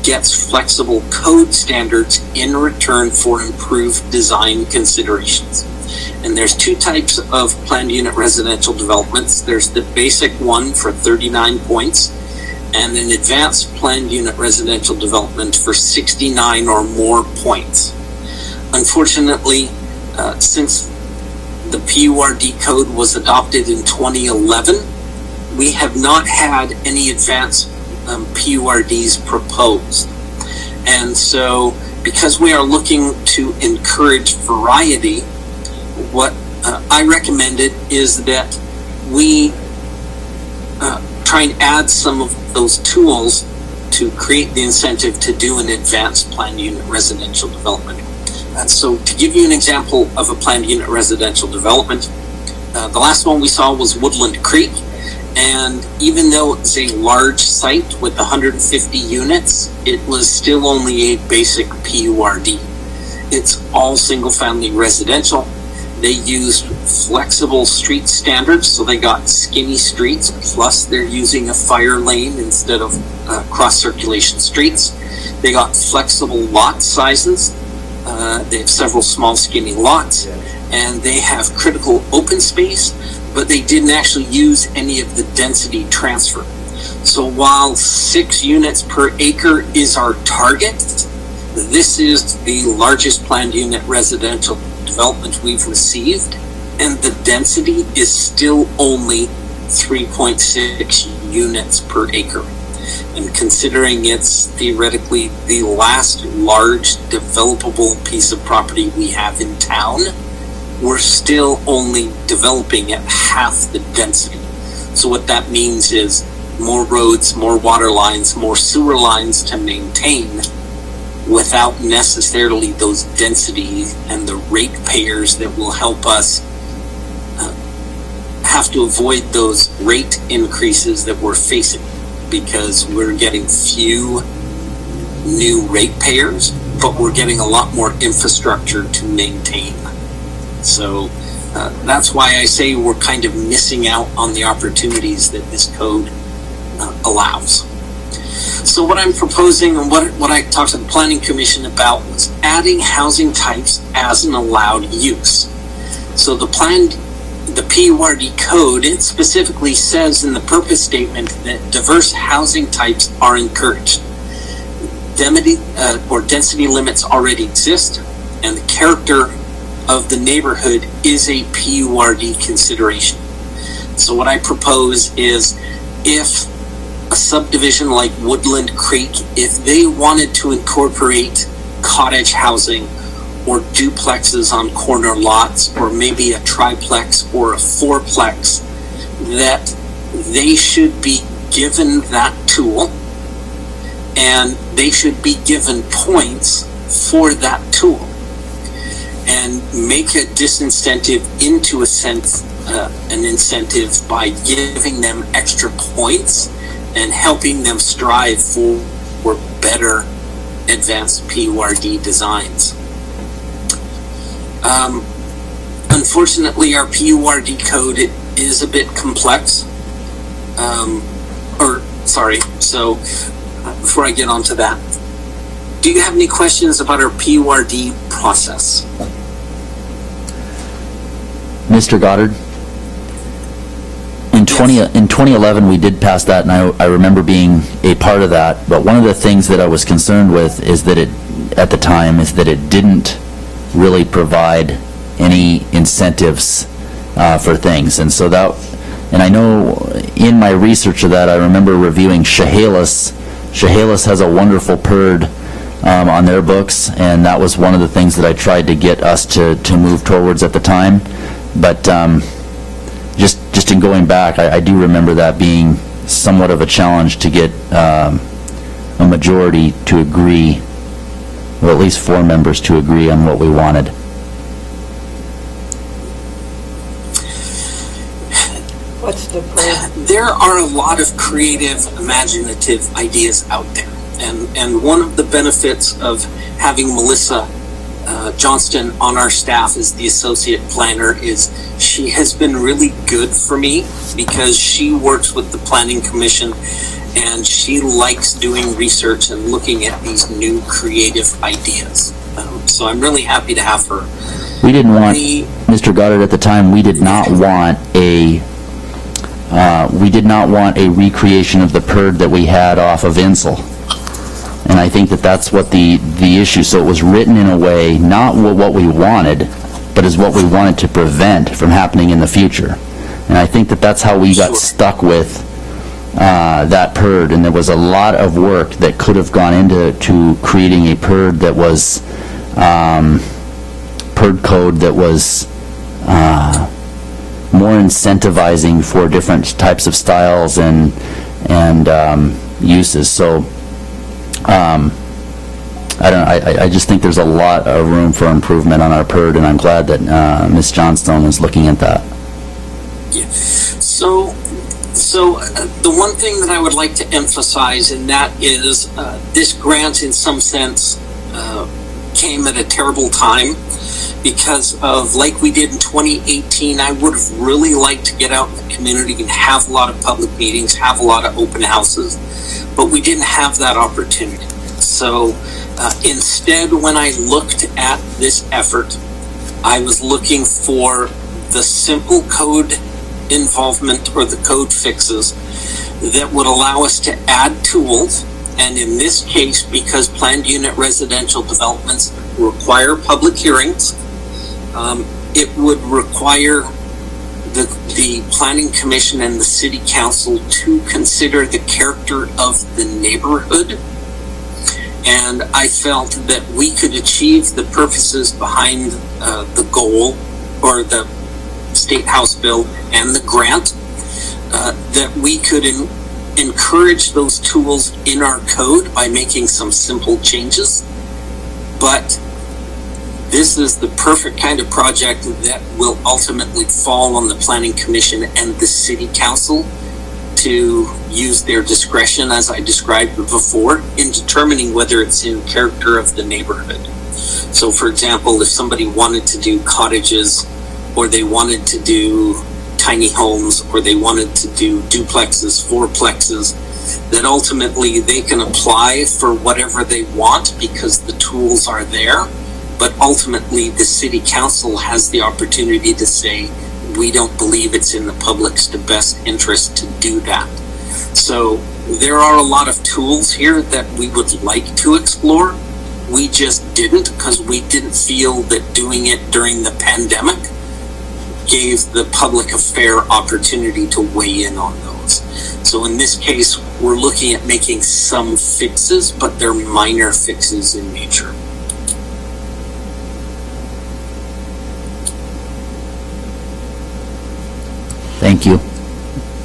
Speaker 13: gets flexible code standards in return for improved design considerations. And there's two types of planned unit residential developments. There's the basic one for 39 points, and an advanced planned unit residential development for 69 or more points. Unfortunately, since the PURD code was adopted in 2011, we have not had any advanced PURDs proposed. And so, because we are looking to encourage variety, what I recommended is that we try and add some of those tools to create the incentive to do an advanced planned unit residential development. So to give you an example of a planned unit residential development, the last one we saw was Woodland Creek, and even though it's a large site with 150 units, it was still only a basic PURD. It's all single-family residential. They used flexible street standards, so they got skinny streets, plus they're using a fire lane instead of cross-circulation streets. They got flexible lot sizes. They have several small skinny lots, and they have critical open space, but they didn't actually use any of the density transfer. So while 6 units per acre is our target, this is the largest planned unit residential development we've received, and the density is still only 3.6 units per acre. And considering it's theoretically the last large developable piece of property we have in town, we're still only developing at half the density. So what that means is more roads, more water lines, more sewer lines to maintain without necessarily those densities and the ratepayers that will help us have to avoid those rate increases that we're facing, because we're getting few new ratepayers, but we're getting a lot more infrastructure to maintain. So that's why I say we're kind of missing out on the opportunities that this code allows. So what I'm proposing, and what I talked to the Planning Commission about, was adding housing types as an allowed use. So the PURD code, it specifically says in the purpose statement that diverse housing types are encouraged. Density limits already exist, and the character of the neighborhood is a PURD consideration. So what I propose is, if a subdivision like Woodland Creek, if they wanted to incorporate cottage housing or duplexes on corner lots, or maybe a triplex or a fourplex, that they should be given that tool and they should be given points for that tool, and make a disincentive into an incentive by giving them extra points and helping them strive for better advanced PURD designs. Unfortunately, our PURD code is a bit complex. So before I get onto that, do you have any questions about our PURD process?
Speaker 9: Mr. Goddard? In 2011, we did pass that, and I remember being a part of that, but one of the things that I was concerned with is that at the time, it didn't really provide any incentives for things, and so and I know in my research of that, I remember reviewing Chehalis. Chehalis has a wonderful PURD on their books, and that was one of the things that I tried to get us to move towards at the time, but just in going back, I do remember that being somewhat of a challenge to get a majority to agree, or at least 4 members to agree on what we wanted.
Speaker 1: What's the PURD?
Speaker 13: There are a lot of creative, imaginative ideas out there. And one of the benefits of having Melissa Johnston on our staff as the associate planner is she has been really good for me, because she works with the Planning Commission and she likes doing research and looking at these new creative ideas. So I'm really happy to have her.
Speaker 9: We didn't want, Mr. Goddard, at the time, we did not want a recreation of the PURD that we had off of Insel. And I think that that's what the issue, so it was written in a way, not what we wanted, but is what we wanted to prevent from happening in the future. And I think that that's how we got stuck with that PURD, and there was a lot of work that could have gone into creating a PURD that was, PURD code that was more incentivizing for different types of styles and uses. So I just think there's a lot of room for improvement on our PURD, and I'm glad that Ms. Johnstone is looking at that.
Speaker 13: Yeah. So the one thing that I would like to emphasize, and that is this grant in some sense came at a terrible time, because of, like we did in 2018, I would have really liked to get out in the community and have a lot of public meetings, have a lot of open houses, but we didn't have that opportunity. So instead, when I looked at this effort, I was looking for the simple code involvement or the code fixes that would allow us to add tools. And in this case, because planned unit residential developments require public hearings, it would require the Planning Commission and the City Council to consider the character of the neighborhood. And I felt that we could achieve the purposes behind the goal, or the State House bill and the grant, that we could encourage those tools in our code by making some simple changes. But this is the perfect kind of project that will ultimately fall on the Planning Commission and the City Council to use their discretion, as I described before, in determining whether it's in character of the neighborhood. So, for example, if somebody wanted to do cottages, or they wanted to do tiny homes, or they wanted to do duplexes, fourplexes, that ultimately they can apply for whatever they want because the tools are there. But ultimately, the City Council has the opportunity to say, we don't believe it's in the public's best interest to do that. So there are a lot of tools here that we would like to explore. We just didn't, because we didn't feel that doing it during the pandemic gave the public a fair opportunity to weigh in on those. So in this case, we're looking at making some fixes, but they're minor fixes in nature.
Speaker 9: Thank you.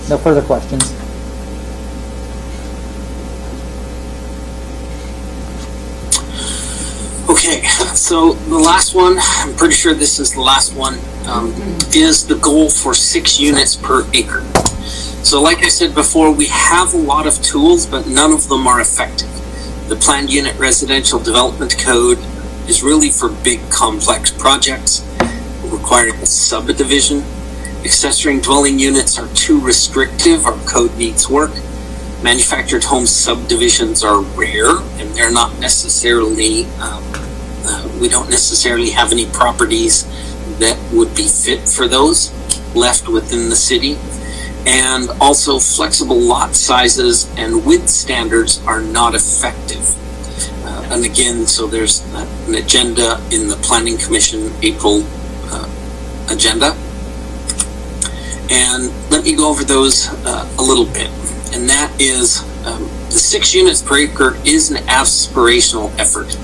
Speaker 3: No further questions.
Speaker 13: Okay, so the last one, I'm pretty sure this is the last one, is the goal for 6 units per acre. So like I said before, we have a lot of tools, but none of them are effective. The Planned Unit Residential Development Code is really for big, complex projects requiring a subdivision. Accessory dwelling units are too restrictive. Our code needs work. Manufactured home subdivisions are rare, and they're not necessarily, we don't necessarily have any properties that would be fit for those left within the city. And also flexible lot sizes and width standards are not effective. And again, so there's an agenda in the Planning Commission April agenda. And let me go over those a little bit. And that is the 6 units per acre is an aspirational effort.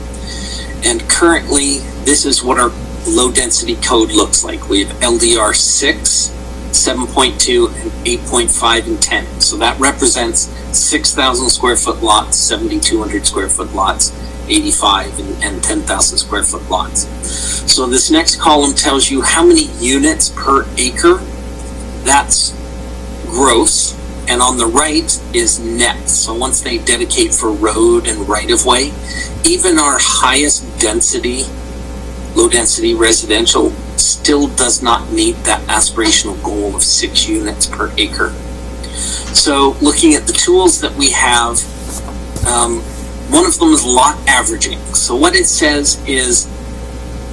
Speaker 13: And currently, this is what our low density code looks like. We have LDR 6, 7.2, and 8.5 and 10. So that represents 6,000 square foot lots, 7,200 square foot lots, 85 and 10,000 square foot lots. So this next column tells you how many units per acre. That's gross. And on the right is net. So once they dedicate for road and right of way, even our highest density, low density residential still does not meet that aspirational goal of 6 units per acre. So looking at the tools that we have, one of them is lot averaging. So what it says is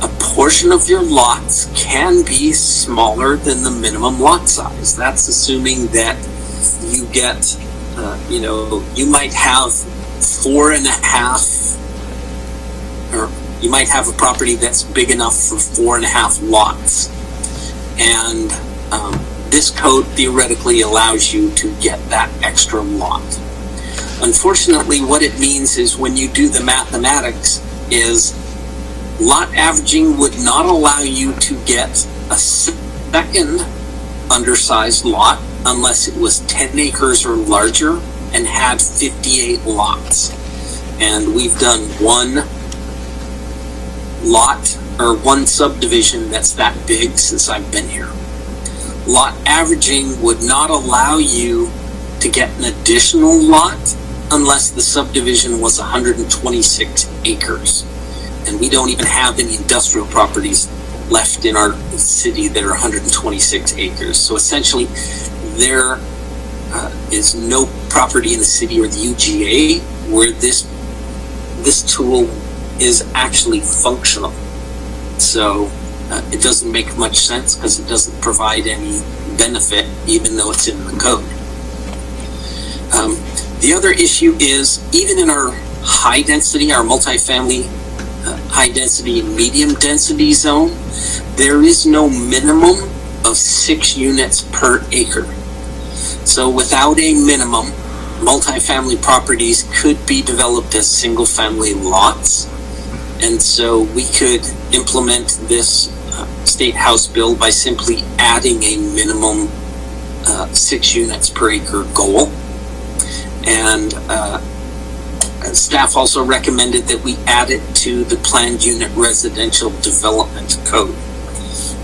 Speaker 13: a portion of your lots can be smaller than the minimum lot size. That's assuming that you get, you might have 4.5, or you might have a property that's big enough for 4.5 lots. And this code theoretically allows you to get that extra lot. Unfortunately, what it means is when you do the mathematics is lot averaging would not allow you to get a second undersized lot unless it was 10 acres or larger and had 58 lots. And we've done one lot or one subdivision that's that big since I've been here. Lot averaging would not allow you to get an additional lot unless the subdivision was 126 acres. And we don't even have any industrial properties left in our city that are 126 acres. So essentially, there is no property in the city or the UGA where this tool is actually functional. So it doesn't make much sense because it doesn't provide any benefit, even though it's in the code. The other issue is, even in our high density, our multifamily high density and medium density zone, there is no minimum of 6 units per acre. So without a minimum, multifamily properties could be developed as single family lots. And so we could implement this state house bill by simply adding a minimum 6 units per acre goal. And staff also recommended that we add it to the Planned Unit Residential Development Code.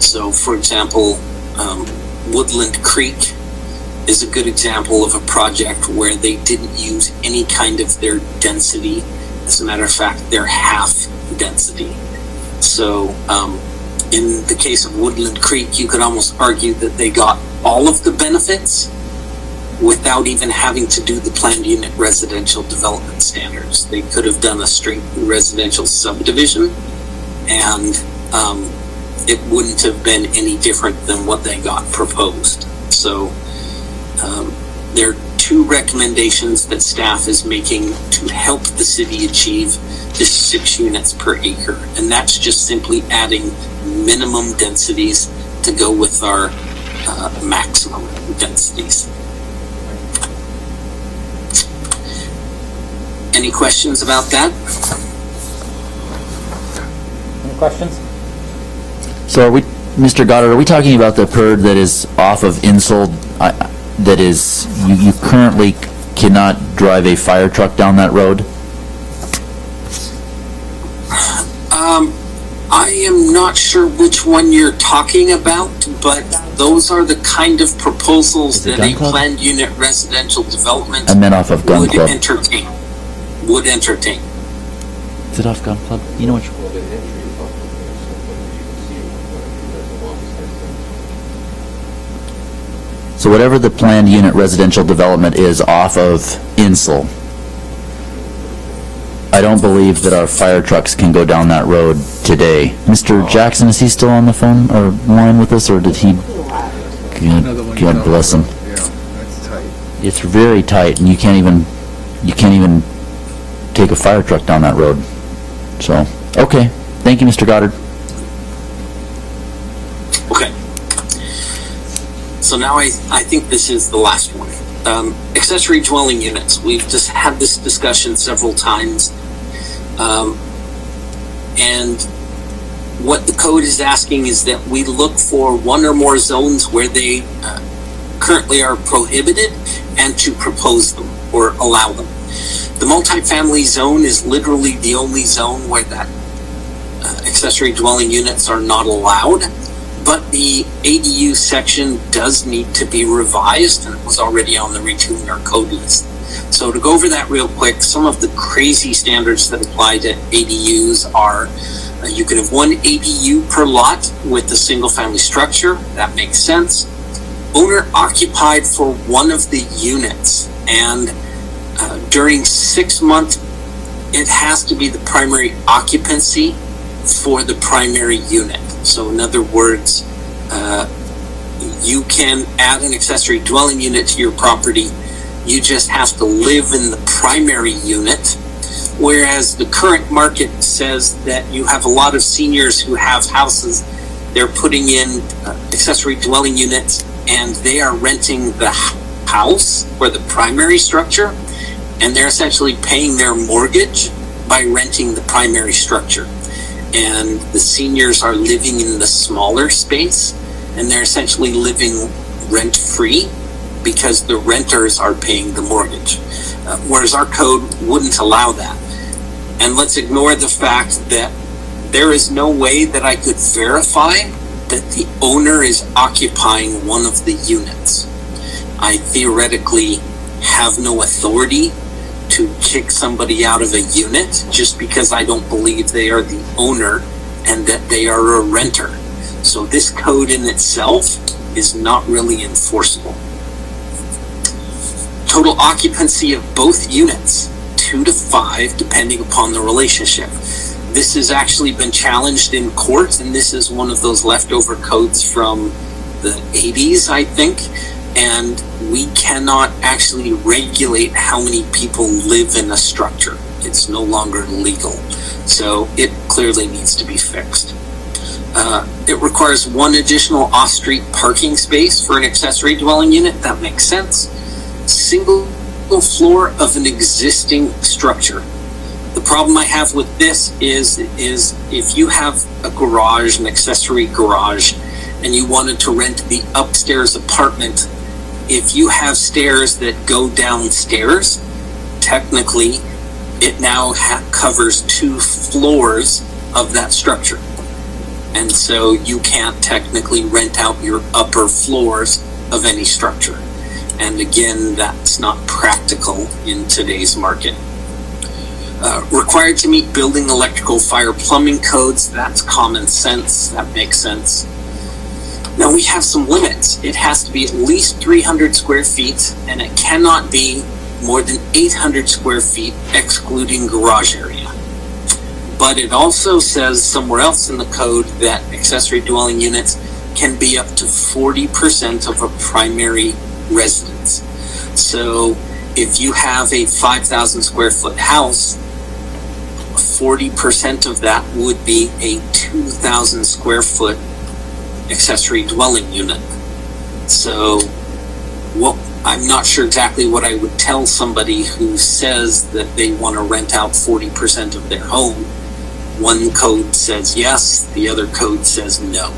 Speaker 13: So, for example, Woodland Creek is a good example of a project where they didn't use any kind of their density. As a matter of fact, they're half density. So, in the case of Woodland Creek, you could almost argue that they got all of the benefits without even having to do the Planned Unit Residential Development Standards. They could have done a straight residential subdivision, and it wouldn't have been any different than what they got proposed. So there are 2 recommendations that staff is making to help the city achieve this 6 units per acre, and that's just simply adding minimum densities to go with our maximum densities. Any questions about that?
Speaker 3: Any questions?
Speaker 9: So are we Mr. Goddard, are we talking about the PERD that is off of Insel, that is, you currently cannot drive a fire truck down that road?
Speaker 13: I am not sure which one you're talking about, but those are the kind of proposals that a planned unit residential development
Speaker 9: I meant off of Gun
Speaker 13: would
Speaker 9: Club.
Speaker 13: entertain.
Speaker 9: Is it off Gun Club? You know which? So whatever the planned unit residential development is off of Insel, I don't believe that our fire trucks can go down that road today. Mr. Jackson, is he still on the phone or line with us, or did he? God bless him.
Speaker 5: Yeah, that's tight.
Speaker 9: It's very tight, and you can't even take a fire truck down that road. So, okay. Thank you, Mr. Goddard.
Speaker 13: Okay. So now I think this is the last one. Accessory dwelling units. We've just had this discussion several times. And what the code is asking is that we look for one or more zones where they currently are prohibited and to propose them or allow them. The multifamily zone is literally the only zone where that accessory dwelling units are not allowed, but the ADU section does need to be revised, and it was already on the retune our code list. So to go over that real quick, some of the crazy standards that apply to ADUs are you can have one ADU per lot with a single family structure. That makes sense. Owner occupied for one of the units, and during 6 months, it has to be the primary occupancy for the primary unit. So in other words, you can add an accessory dwelling unit to your property. You just have to live in the primary unit. Whereas the current market says that you have a lot of seniors who have houses, they're putting in accessory dwelling units, and they are renting the house for the primary structure, and they're essentially paying their mortgage by renting the primary structure. And the seniors are living in the smaller space, and they're essentially living rent-free because the renters are paying the mortgage. Whereas our code wouldn't allow that. And let's ignore the fact that there is no way that I could verify that the owner is occupying one of the units. I theoretically have no authority to kick somebody out of a unit just because I don't believe they are the owner and that they are a renter. So this code in itself is not really enforceable. Total occupancy of both units, 2 to 5, depending upon the relationship. This has actually been challenged in court, and this is one of those leftover codes from the 80s, I think. And we cannot actually regulate how many people live in a structure. It's no longer legal. So it clearly needs to be fixed. It requires one additional off-street parking space for an accessory dwelling unit. That makes sense. Single floor of an existing structure. The problem I have with this is if you have a garage, an accessory garage, and you wanted to rent the upstairs apartment, if you have stairs that go downstairs, technically it now covers 2 floors of that structure. And so you can't technically rent out your upper floors of any structure. And again, that's not practical in today's market. Required to meet building, electrical, fire, plumbing codes, that's common sense, that makes sense. Now we have some limits. It has to be at least 300 square feet, and it cannot be more than 800 square feet, excluding garage area. But it also says somewhere else in the code that accessory dwelling units can be up to 40% of a primary residence. So if you have a 5,000 square foot house, 40% of that would be a 2,000 square foot accessory dwelling unit. So I'm not sure exactly what I would tell somebody who says that they want to rent out 40% of their home. One code says yes, the other code says no.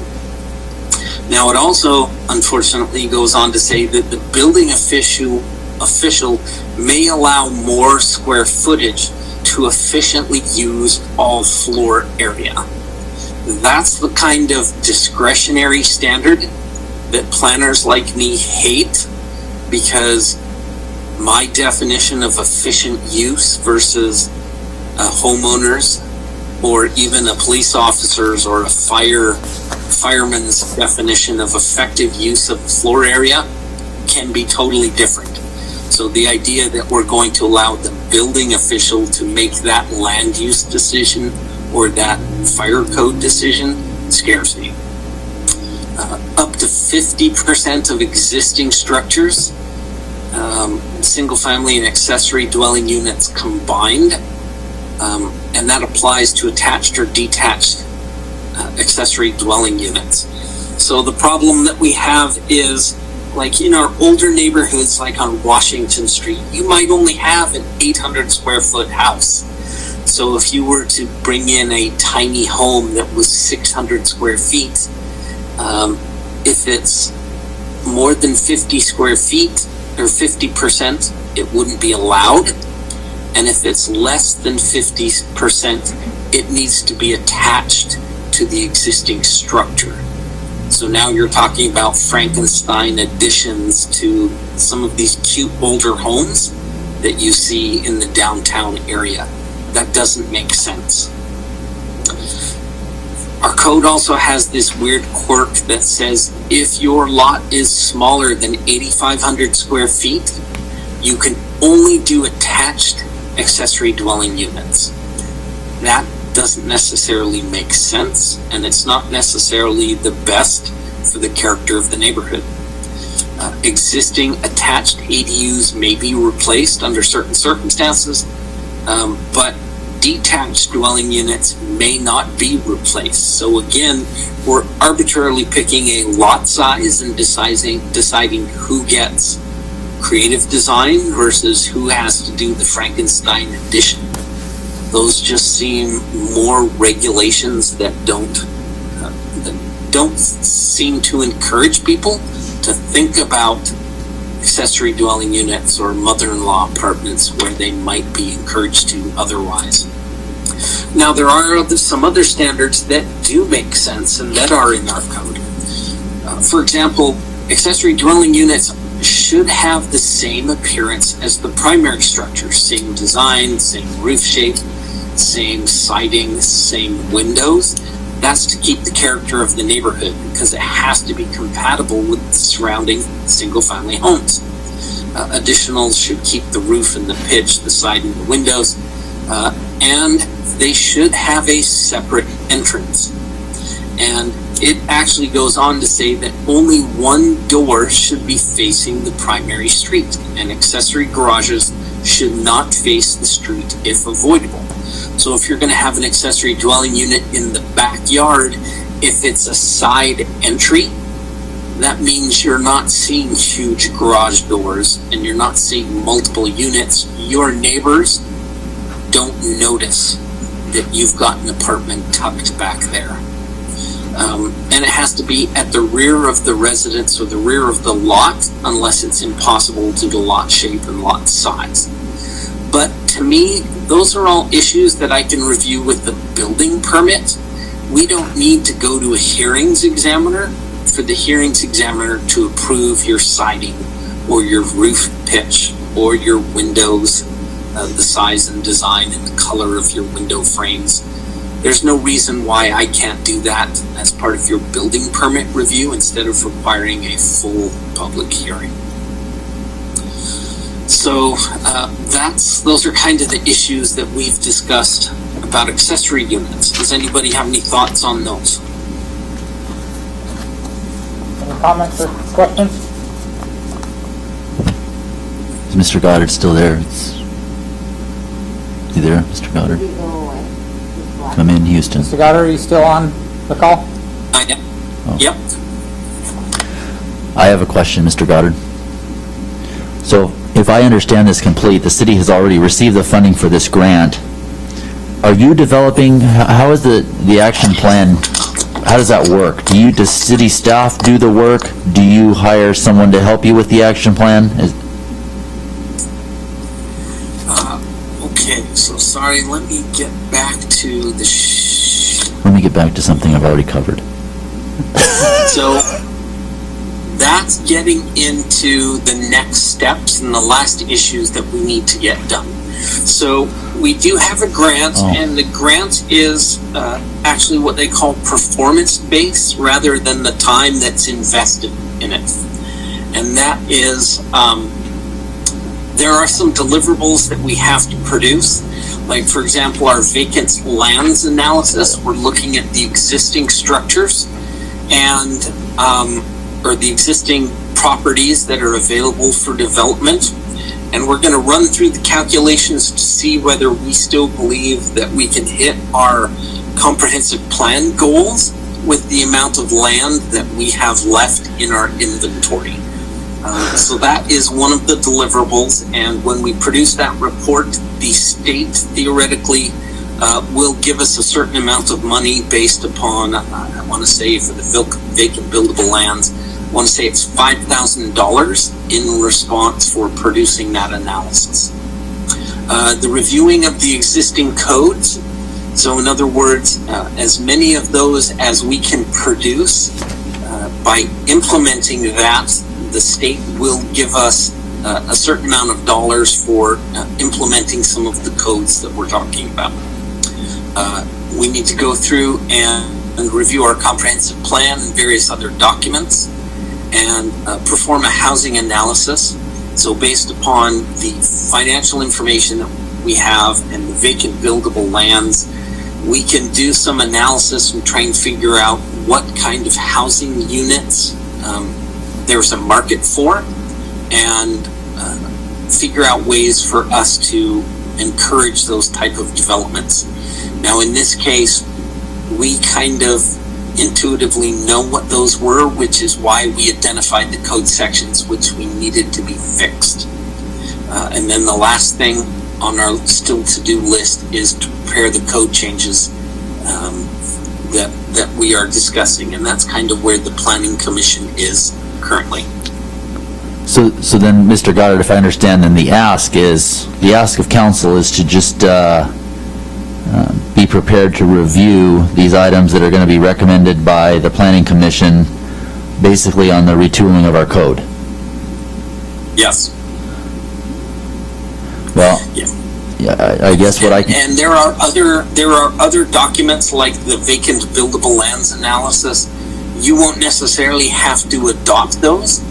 Speaker 13: Now, it also, unfortunately, goes on to say that the building official may allow more square footage to efficiently use all floor area. That's the kind of discretionary standard that planners like me hate, because my definition of efficient use versus homeowners or even a police officer's or a fireman's definition of effective use of floor area can be totally different. So the idea that we're going to allow the building official to make that land use decision or that fire code decision scares me. Up to 50% of existing structures, single family and accessory dwelling units combined, and that applies to attached or detached accessory dwelling units. So the problem that we have is, like in our older neighborhoods, like on Washington Street, you might only have an 800 square foot house. So if you were to bring in a tiny home that was 600 square feet, if it's more than 50 square feet or 50%, it wouldn't be allowed. And if it's less than 50%, it needs to be attached to the existing structure. So now you're talking about Frankenstein additions to some of these cute older homes that you see in the downtown area. That doesn't make sense. Our code also has this weird quirk that says if your lot is smaller than 8,500 square feet, you can only do attached accessory dwelling units. That doesn't necessarily make sense, and it's not necessarily the best for the character of the neighborhood. Existing attached ADUs may be replaced under certain circumstances, but detached dwelling units may not be replaced. So again, we're arbitrarily picking a lot size and deciding who gets creative design versus who has to do the Frankenstein addition. Those just seem more regulations that don't seem to encourage people to think about accessory dwelling units or mother-in-law apartments where they might be encouraged to otherwise. Now, there are some other standards that do make sense and that are in our code. For example, accessory dwelling units should have the same appearance as the primary structure, same design, same roof shape, same siding, same windows. That's to keep the character of the neighborhood, because it has to be compatible with the surrounding single-family homes. Additionals should keep the roof and the pitch, the siding, the windows, and they should have a separate entrance. And it actually goes on to say that only one door should be facing the primary street, and accessory garages should not face the street if avoidable. So if you're going to have an accessory dwelling unit in the backyard, if it's a side entry, that means you're not seeing huge garage doors and you're not seeing multiple units. Your neighbors don't notice that you've got an apartment tucked back there. And it has to be at the rear of the residence or the rear of the lot, unless it's impossible due to lot shape and lot size. But to me, those are all issues that I can review with the building permit. We don't need to go to a hearings examiner for the hearings examiner to approve your siding or your roof pitch or your windows, the size and design and the color of your window frames. There's no reason why I can't do that as part of your building permit review instead of requiring a full public hearing. So those are kind of the issues that we've discussed about accessory units. Does anybody have any thoughts on those?
Speaker 3: Any comments or questions?
Speaker 9: Is Mr. Goddard still there? You there, Mr. Goddard? I'm in Houston.
Speaker 3: Mr. Goddard, are you still on the call?
Speaker 13: I am.
Speaker 9: Oh.
Speaker 13: Yep.
Speaker 9: I have a question, Mr. Goddard. So, if I understand this complete, the city has already received the funding for this grant. Are you developing, how is the action plan, how does that work? Does city staff do the work? Do you hire someone to help you with the action plan?
Speaker 13: Okay, so sorry, let me get back to the
Speaker 9: Let me get back to something I've already covered.
Speaker 13: So that's getting into the next steps and the last issues that we need to get done. So we do have a grant, and the grant is actually what they call performance-based rather than the time that's invested in it. And that is, there are some deliverables that we have to produce. Like, for example, our vacant lands analysis, we're looking at the existing structures and or the existing properties that are available for development. And we're going to run through the calculations to see whether we still believe that we can hit our comprehensive plan goals with the amount of land that we have left in our inventory. So that is one of the deliverables, and when we produce that report, the state theoretically will give us a certain amount of money based upon, I want to say for the vacant buildable lands, I want to say it's $5,000 in response for producing that analysis. The reviewing of the existing codes, so in other words, as many of those as we can produce, by implementing that, the state will give us a certain amount of dollars for implementing some of the codes that we're talking about. We need to go through and review our comprehensive plan and various other documents and perform a housing analysis. So based upon the financial information that we have and the vacant buildable lands, we can do some analysis and try and figure out what kind of housing units there's a market for, and figure out ways for us to encourage those type of developments. Now, in this case, we kind of intuitively know what those were, which is why we identified the code sections which we needed to be fixed. And then the last thing on our still to-do list is to prepare the code changes that we are discussing, and that's kind of where the Planning Commission is currently.
Speaker 9: So then, Mr. Goddard, if I understand, then the ask of council is to just be prepared to review these items that are going to be recommended by the Planning Commission, basically on the retooling of our code.
Speaker 13: Yes.
Speaker 9: Well, yeah, I guess what I can...
Speaker 13: And there are other documents like the vacant buildable lands analysis. You won't necessarily have to adopt those.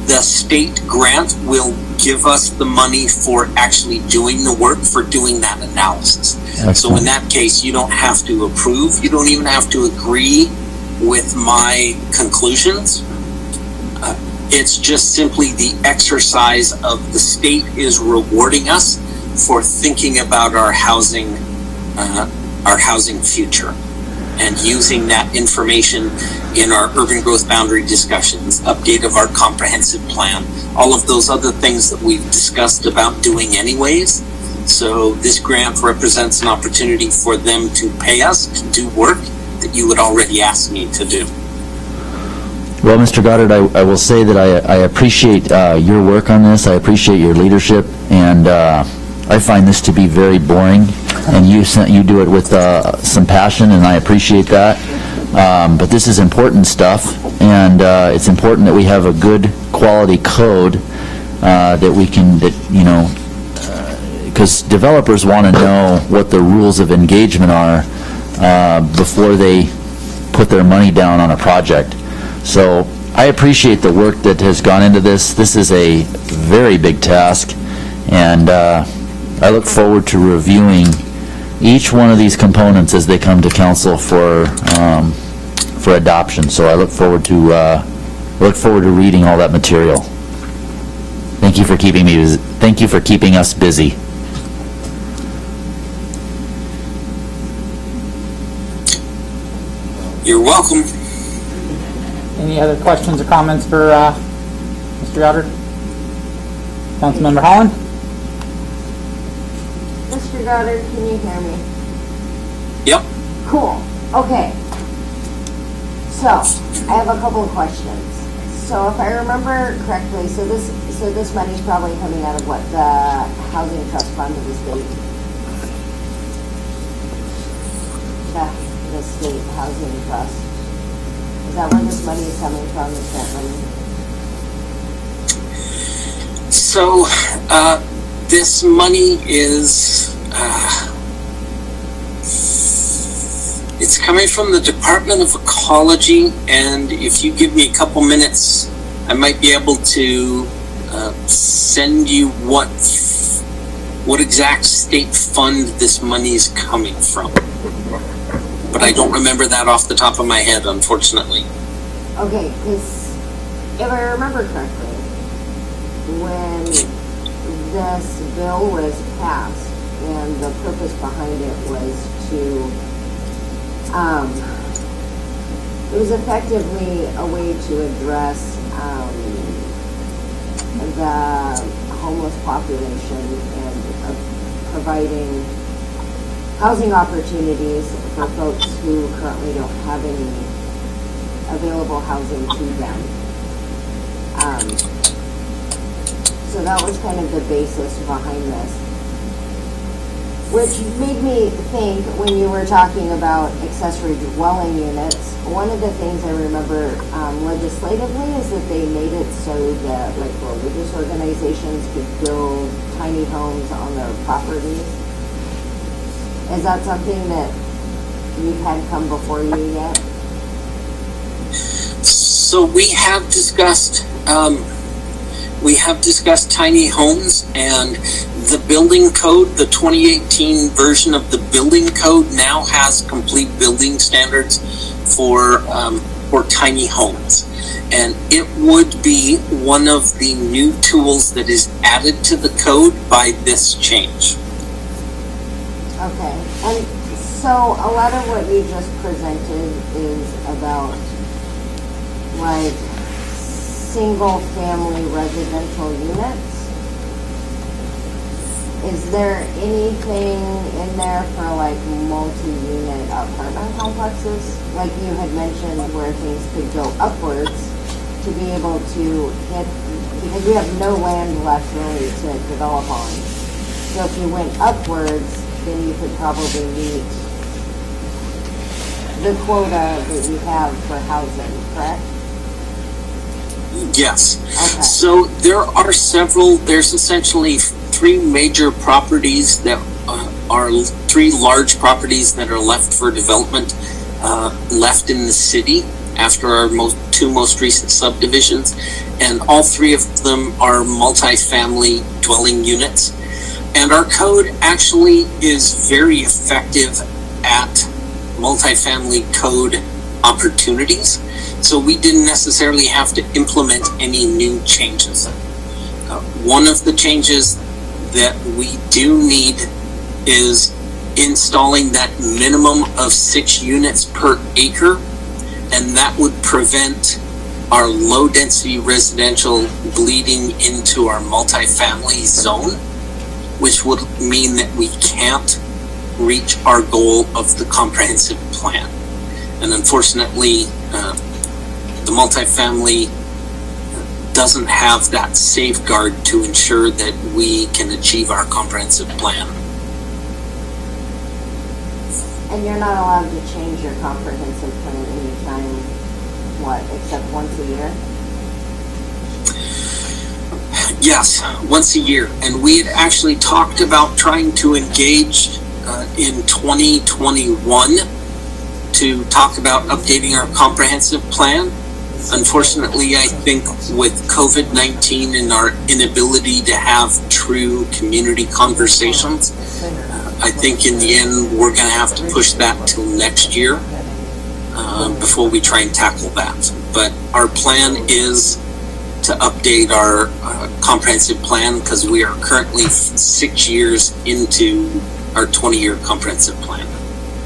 Speaker 13: The state grant will give us the money for actually doing the work, for doing that analysis. Excellent. So in that case, you don't have to approve. You don't even have to agree with my conclusions. It's just simply the exercise of the state is rewarding us for thinking about our housing future, and using that information in our urban growth boundary discussions, update of our comprehensive plan, all of those other things that we've discussed about doing anyways. So this grant represents an opportunity for them to pay us to do work that you had already asked me to do.
Speaker 9: Well, Mr. Goddard, I will say that I appreciate your work on this. I appreciate your leadership, and I find this to be very boring, and you do it with some passion, and I appreciate that. But this is important stuff, and it's important that we have a good quality code that we can, because developers want to know what the rules of engagement are before they put their money down on a project. So I appreciate the work that has gone into this. This is a very big task, and I look forward to reviewing each one of these components as they come to council for adoption. So I look forward to reading all that material. Thank you for keeping me. Thank you for keeping us busy.
Speaker 13: You're welcome.
Speaker 3: Any other questions or comments for Mr. Goddard? Councilmember Holland?
Speaker 14: Mr. Goddard, can you hear me?
Speaker 13: Yep.
Speaker 14: Cool. Okay. So, I have a couple of questions. So if I remember correctly, so this money's probably coming out of what, the housing trust fund of the state? The state housing trust. Is that where this money is coming from, the grant money?
Speaker 13: So, this money is, it's coming from the Department of Ecology, and if you give me a couple minutes, I might be able to send you what exact state fund this money is coming from. But I don't remember that off the top of my head, unfortunately.
Speaker 14: Okay, because if I remember correctly, when this bill was passed, and the purpose behind it was to, it was effectively a way to address the homeless population and providing housing opportunities for folks who currently don't have any available housing to them. So that was kind of the basis behind this. Which made me think, when you were talking about accessory dwelling units, one of the things I remember legislatively is that they made it so that like religious organizations could build tiny homes on their properties. Is that something that you've had come before you yet?
Speaker 13: So we have discussed tiny homes, and the building code, the 2018 version of the building code now has complete building standards for tiny homes. And it would be one of the new tools that is added to the code by this change.
Speaker 14: Okay, and so a lot of what you just presented is about like single-family residential units. Is there anything in there for like multi-unit apartment complexes? Like you had mentioned, where things could go upwards to be able to hit, because we have no land left really to develop on. So if you went upwards, then you could probably meet the quota that you have for housing, correct?
Speaker 13: Yes.
Speaker 14: Okay.
Speaker 13: So there's essentially three major properties that are three large properties that are left for development, left in the city after our two most recent subdivisions. And all three of them are multi-family dwelling units. And our code actually is very effective at multifamily code opportunities. So we didn't necessarily have to implement any new changes. One of the changes that we do need is installing that minimum of 6 units per acre, and that would prevent our low-density residential bleeding into our multifamily zone, which would mean that we can't reach our goal of the comprehensive plan. And unfortunately, the multifamily doesn't have that safeguard to ensure that we can achieve our comprehensive plan.
Speaker 14: And you're not allowed to change your comprehensive plan anytime, except once a year?
Speaker 13: Yes, once a year. And we had actually talked about trying to engage in 2021 to talk about updating our comprehensive plan. Unfortunately, I think with COVID-19 and our inability to have true community conversations, I think in the end we're going to have to push that till next year before we try and tackle that. But our plan is to update our comprehensive plan because we are currently 6 years into our 20-year comprehensive plan.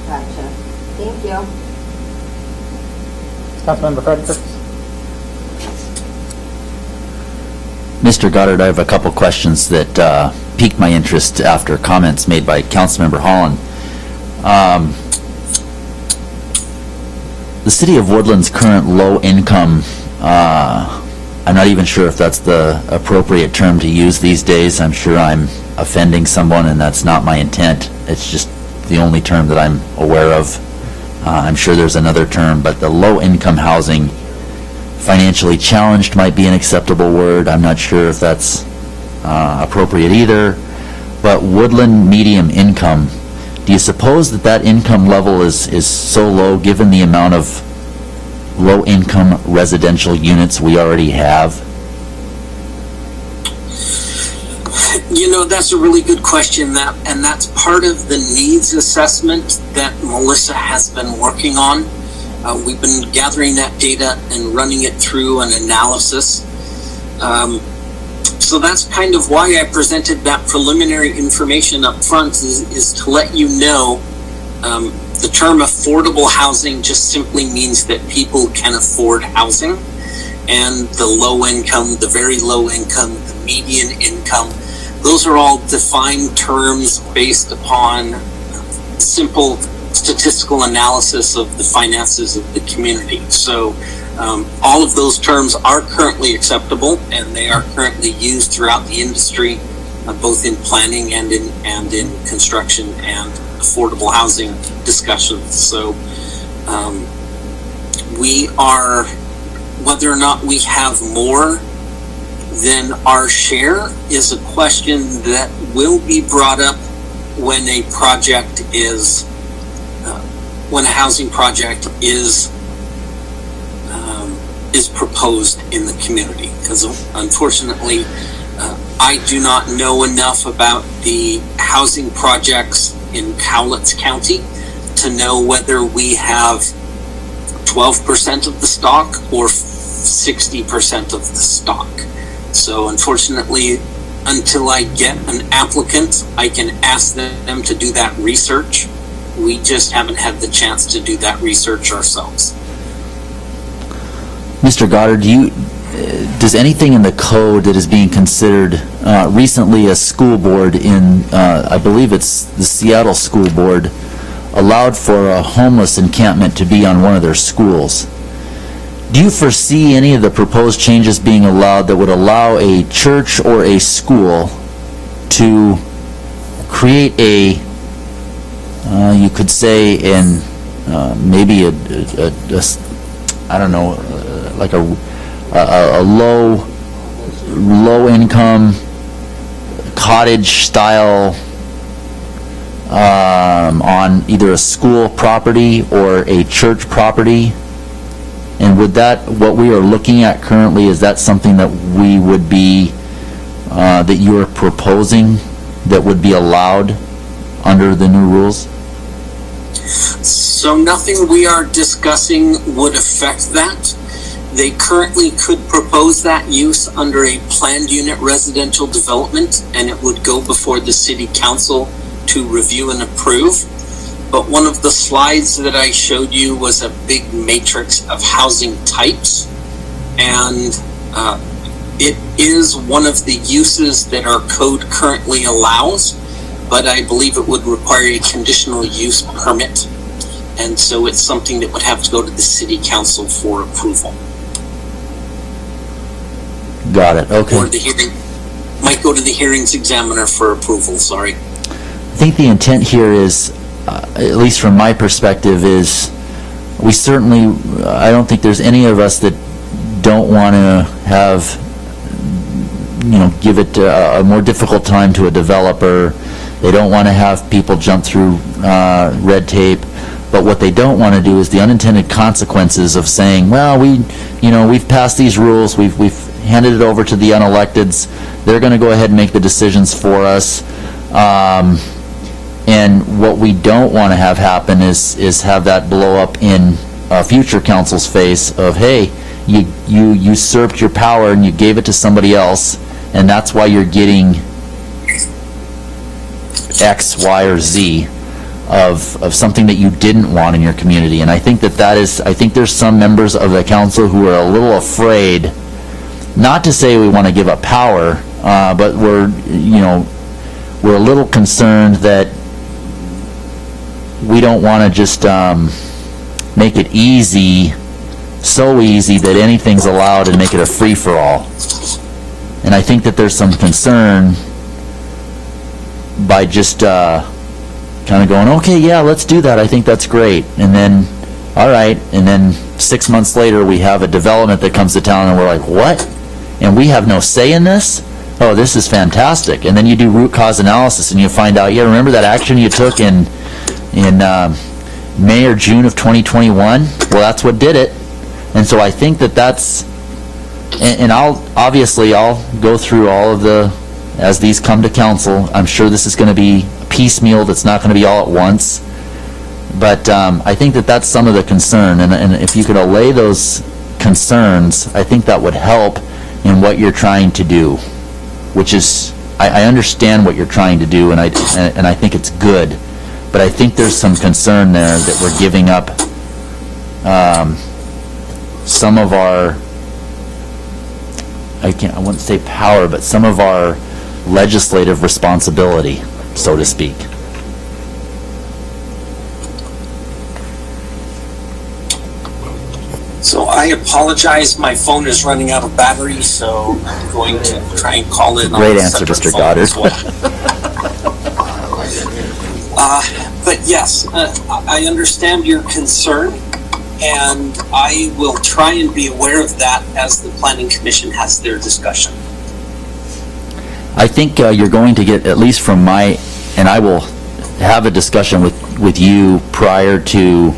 Speaker 14: Gotcha. Thank you.
Speaker 3: Councilmember Frederick.
Speaker 9: Mr. Goddard, I have a couple questions that piqued my interest after comments made by Councilmember Holland. the city of Woodland's current low income, I'm not even sure if that's the appropriate term to use these days. I'm sure I'm offending someone, and that's not my intent. It's just the only term that I'm aware of. I'm sure there's another term, but the low income housing, financially challenged might be an acceptable word. I'm not sure if that's appropriate either. But Woodland medium income, do you suppose that that income level is so low given the amount of low-income residential units we already have?
Speaker 13: You know, that's a really good question, and that's part of the needs assessment that Melissa has been working on. We've been gathering that data and running it through an analysis. So that's kind of why I presented that preliminary information up front, is to let you know the term affordable housing just simply means that people can afford housing, and the low income, the very low income, the median income, those are all defined terms based upon simple statistical analysis of the finances of the community. So all of those terms are currently acceptable, and they are currently used throughout the industry, both in planning and in construction and affordable housing discussions. So we are, whether or not we have more than our share is a question that will be brought up when a project is, when a housing project is proposed in the community. Because unfortunately, I do not know enough about the housing projects in Cowlitz County to know whether we have 12% of the stock or 60% of the stock. So unfortunately, until I get an applicant, I can ask them to do that research. We just haven't had the chance to do that research ourselves.
Speaker 9: Mr. Goddard, does anything in the code that is being considered, recently a school board in, I believe it's the Seattle School Board, allowed for a homeless encampment to be on one of their schools? Do you foresee any of the proposed changes being allowed that would allow a church or a school to create a, you could say, maybe I don't know, like a low income cottage style on either a school property or a church property? And would that, what we are looking at currently, is that something that we would be, that you're proposing that would be allowed under the new rules?
Speaker 13: So nothing we are discussing would affect that. They currently could propose that use under a planned unit residential development, and it would go before the city council to review and approve. But one of the slides that I showed you was a big matrix of housing types, and it is one of the uses that our code currently allows, but I believe it would require a conditional use permit, and so it's something that would have to go to the city council for approval.
Speaker 9: Got it, okay.
Speaker 13: Or the hearing, might go to the hearings examiner for approval, sorry.
Speaker 9: I think the intent here is, at least from my perspective, is we certainly, I don't think there's any of us that don't want to have, give it a more difficult time to a developer. They don't want to have people jump through red tape. But what they don't want to do is the unintended consequences of saying, well, we've passed these rules, we've handed it over to the unelecteds, they're going to go ahead and make the decisions for us. And what we don't want to have happen is have that blow up in a future council's face of, hey, you usurped your power and you gave it to somebody else, and that's why you're getting X, Y, or Z of something that you didn't want in your community. And I think I think there's some members of the council who are a little afraid, not to say we want to give up power, but we're a little concerned that we don't want to just make it easy, so easy that anything's allowed and make it a free-for-all. And I think that there's some concern by just kind of going, okay, yeah, let's do that. I think that's great. And then, all right, and then 6 months later, we have a development that comes to town, and we're like, what? And we have no say in this? Oh, this is fantastic. And then you do root cause analysis, and you find out, yeah, remember that action you took in May or June of 2021? Well, that's what did it. And so I think that that's, and I'll go through all of the, as these come to council. I'm sure this is going to be piecemeal, that's not going to be all at once. But I think that that's some of the concern. And if you could allay those concerns, I think that would help in what you're trying to do, which is, I understand what you're trying to do, and I think it's good. But I think there's some concern there that we're giving up some of our, I wouldn't say power, but some of our legislative responsibility, so to speak.
Speaker 13: So I apologize, my phone is running out of battery, so I'm going to try and call in on
Speaker 9: Great
Speaker 13: a
Speaker 9: answer,
Speaker 13: separate
Speaker 9: Mr.
Speaker 13: phone
Speaker 9: Goddard.
Speaker 13: as well. But yes, I understand your concern, and I will try and be aware of that as the Planning Commission has their discussion.
Speaker 9: I think you're going to get, at least from my, and I will have a discussion with you prior to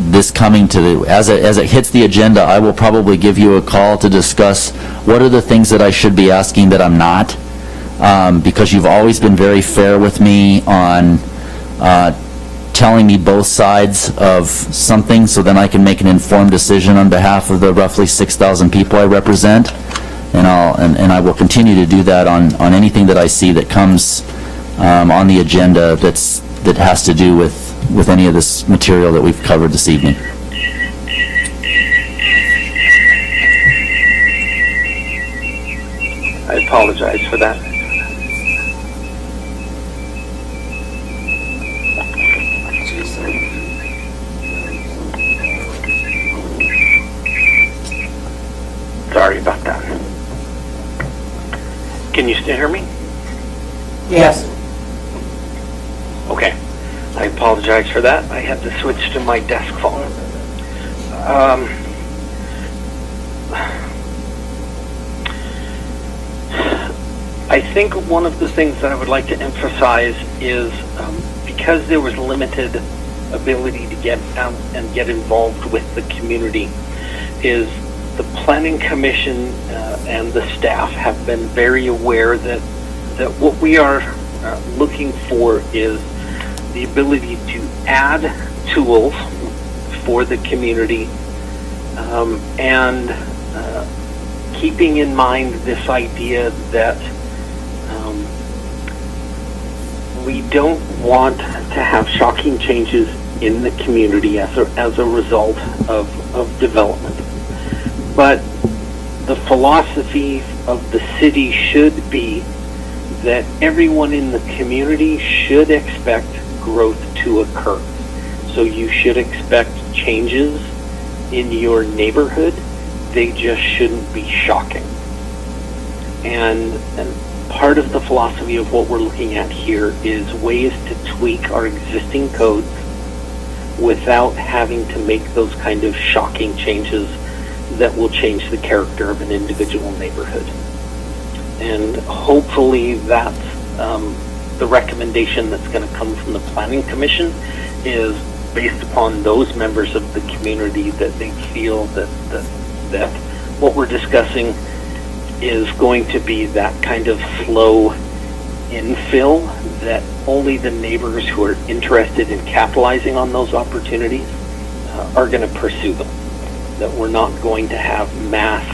Speaker 9: this coming to the, as it hits the agenda, I will probably give you a call to discuss what are the things that I should be asking that I'm not, because you've always been very fair with me on telling me both sides of something, so then I can make an informed decision on behalf of the roughly 6,000 people I represent. And I will continue to do that on anything that I see that comes on the agenda that has to do with any of this material that we've covered this evening.
Speaker 15: I apologize for that. Sorry about that. Can you still hear me?
Speaker 1: Yes.
Speaker 15: Okay. I apologize for that. I had to switch to my desk phone. I think one of the things that I would like to emphasize is because there was limited ability to get out and get involved with the community, is the Planning Commission and the staff have been very aware that what we are looking for is the ability to add tools for the community and keeping in mind this idea that we don't want to have shocking changes in the community as a result of development. But the philosophy of the city should be that everyone in the community should expect growth to occur. So you should expect changes in your neighborhood. They just shouldn't be shocking. And part of the philosophy of what we're looking at here is ways to tweak our existing codes without having to make those kind of shocking changes that will change the character of an individual neighborhood. And hopefully that's the recommendation that's going to come from the Planning Commission is based upon those members of the community, that they feel that what we're discussing is going to be that kind of slow infill, that only the neighbors who are interested in capitalizing on those opportunities are going to pursue them. That we're not going to have mass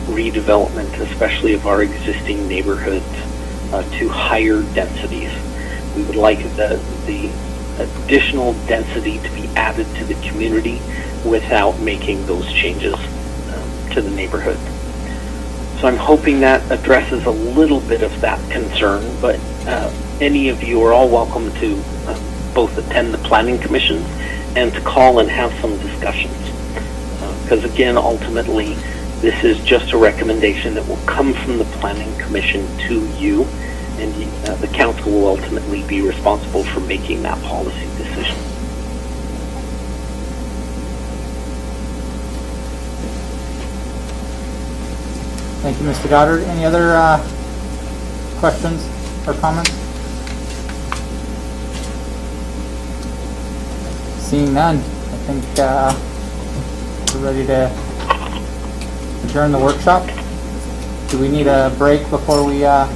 Speaker 15: redevelopment, especially of our existing neighborhoods, to higher densities. We would like the additional density to be added to the community without making those changes to the neighborhood. So I'm hoping that addresses a little bit of that concern, but any of you are all welcome to both attend the planning commissions and to call and have some discussions. Because again, ultimately, this is just a recommendation that will come from the planning commission to you, and the council will ultimately be responsible for making that policy decision.
Speaker 3: Thank you, Mr. Goddard. Any other questions or comments? Seeing none, I think we're ready to adjourn the workshop. Do we need a break before we, yes?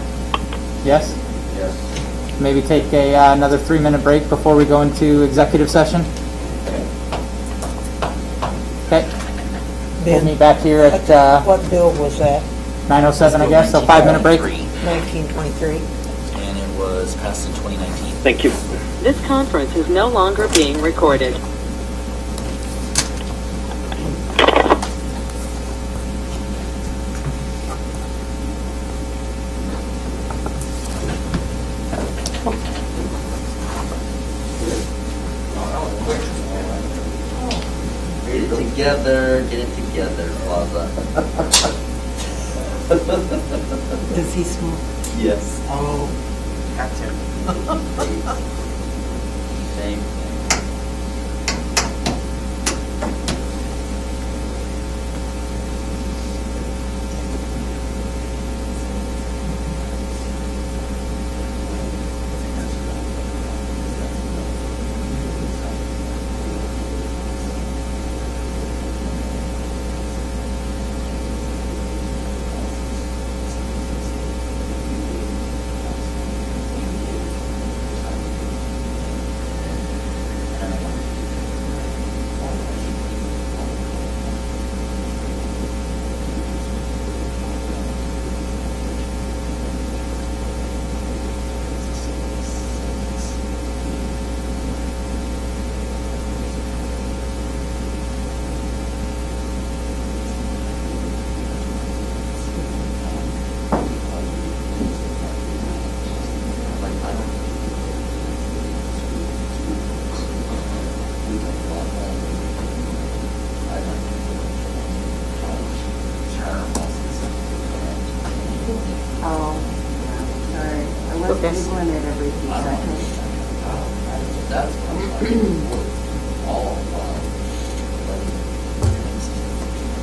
Speaker 3: Yes. Maybe take another 3-minute break before we go into executive session? Okay. We'll meet back here at...
Speaker 1: What bill was that?
Speaker 3: 9:07, I guess, so 5-minute break.
Speaker 1: 1923.
Speaker 9: And it was passed in 2019.
Speaker 15: Thank you.
Speaker 7: This conference is no longer being recorded.
Speaker 2: Get it together, Plaza.
Speaker 1: Does he smoke?
Speaker 2: Yes.
Speaker 1: Oh,
Speaker 2: Gotcha. Same thing.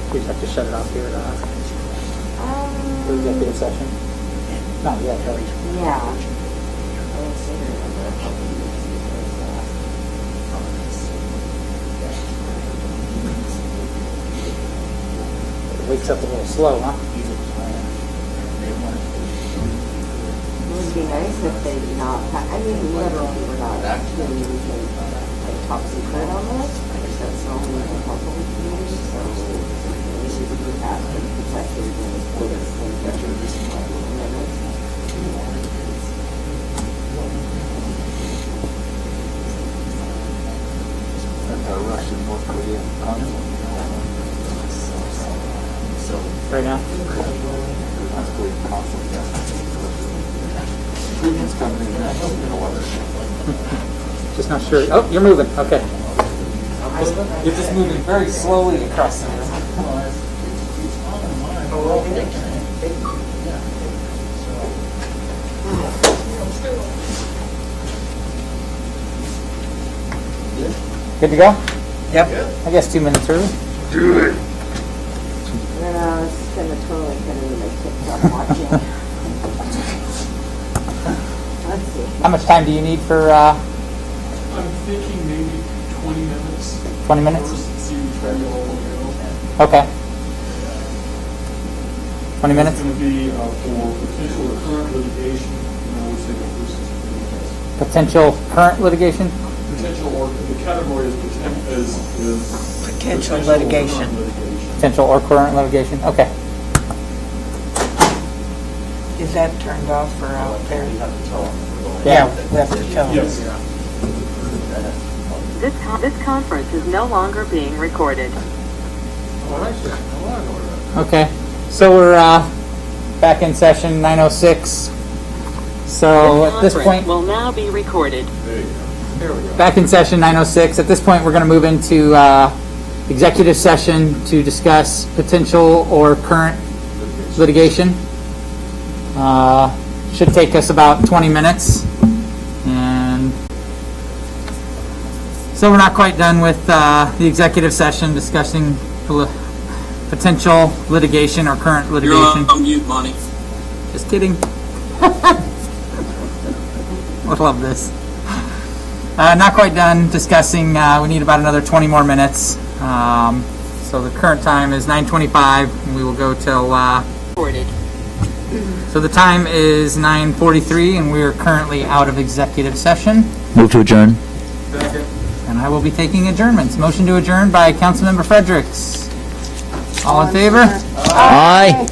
Speaker 3: We just have to shut it off here at the executive session. Not yet, right?
Speaker 14: Yeah.
Speaker 3: It wakes up a little slow, huh?
Speaker 14: It would be nice if they did not, I mean, literally, we're not doing anything like top secret on this, because that's the only proposal community, so we should be asking protected and for this
Speaker 5: Russian North Korea consul.
Speaker 3: Right now?
Speaker 5: North Korean consul, It's coming in next.
Speaker 3: Just not sure. Oh, you're moving. Okay. You're just moving very slowly across the room. Good to go?
Speaker 1: Yep.
Speaker 3: I guess 2 minutes early.
Speaker 14: And then I was gonna totally get into my TikTok watching. Let's see.
Speaker 3: How much time do you need for,
Speaker 16: I'm thinking maybe 20 minutes.
Speaker 3: 20 minutes?
Speaker 16: First, see which way you all want to go.
Speaker 3: Okay. 20 minutes?
Speaker 16: It's going to be for potential or current litigation. And I would say the first is
Speaker 3: Potential current litigation?
Speaker 16: potential, or the category is
Speaker 1: Potential
Speaker 16: or
Speaker 1: litigation.
Speaker 16: current litigation.
Speaker 3: Potential or current litigation? Okay.
Speaker 1: Is that turned off or out there?
Speaker 3: Yeah.
Speaker 1: We have to tell them.
Speaker 16: Yes.
Speaker 7: This conference is no longer being recorded.
Speaker 3: Okay. So we're back in session 9:06. So at this point,
Speaker 7: Will now be recorded.
Speaker 16: There you go.
Speaker 3: Back in session, 9:06. At this point, we're going to move into executive session to discuss potential or current litigation. Should take us about 20 minutes. And so we're not quite done with the executive session discussing potential litigation or current litigation.
Speaker 6: You're on mute, Monty.
Speaker 3: Just kidding. Would love this. Not quite done discussing. We need about another 20 more minutes. So the current time is 9:25, and we will go till. So the time is 9:43, and we are currently out of executive session.
Speaker 9: Move to adjourn.
Speaker 3: And I will be taking adjournments. Motion to adjourn by Councilmember Fredericks. All in favor?
Speaker 9: Aye.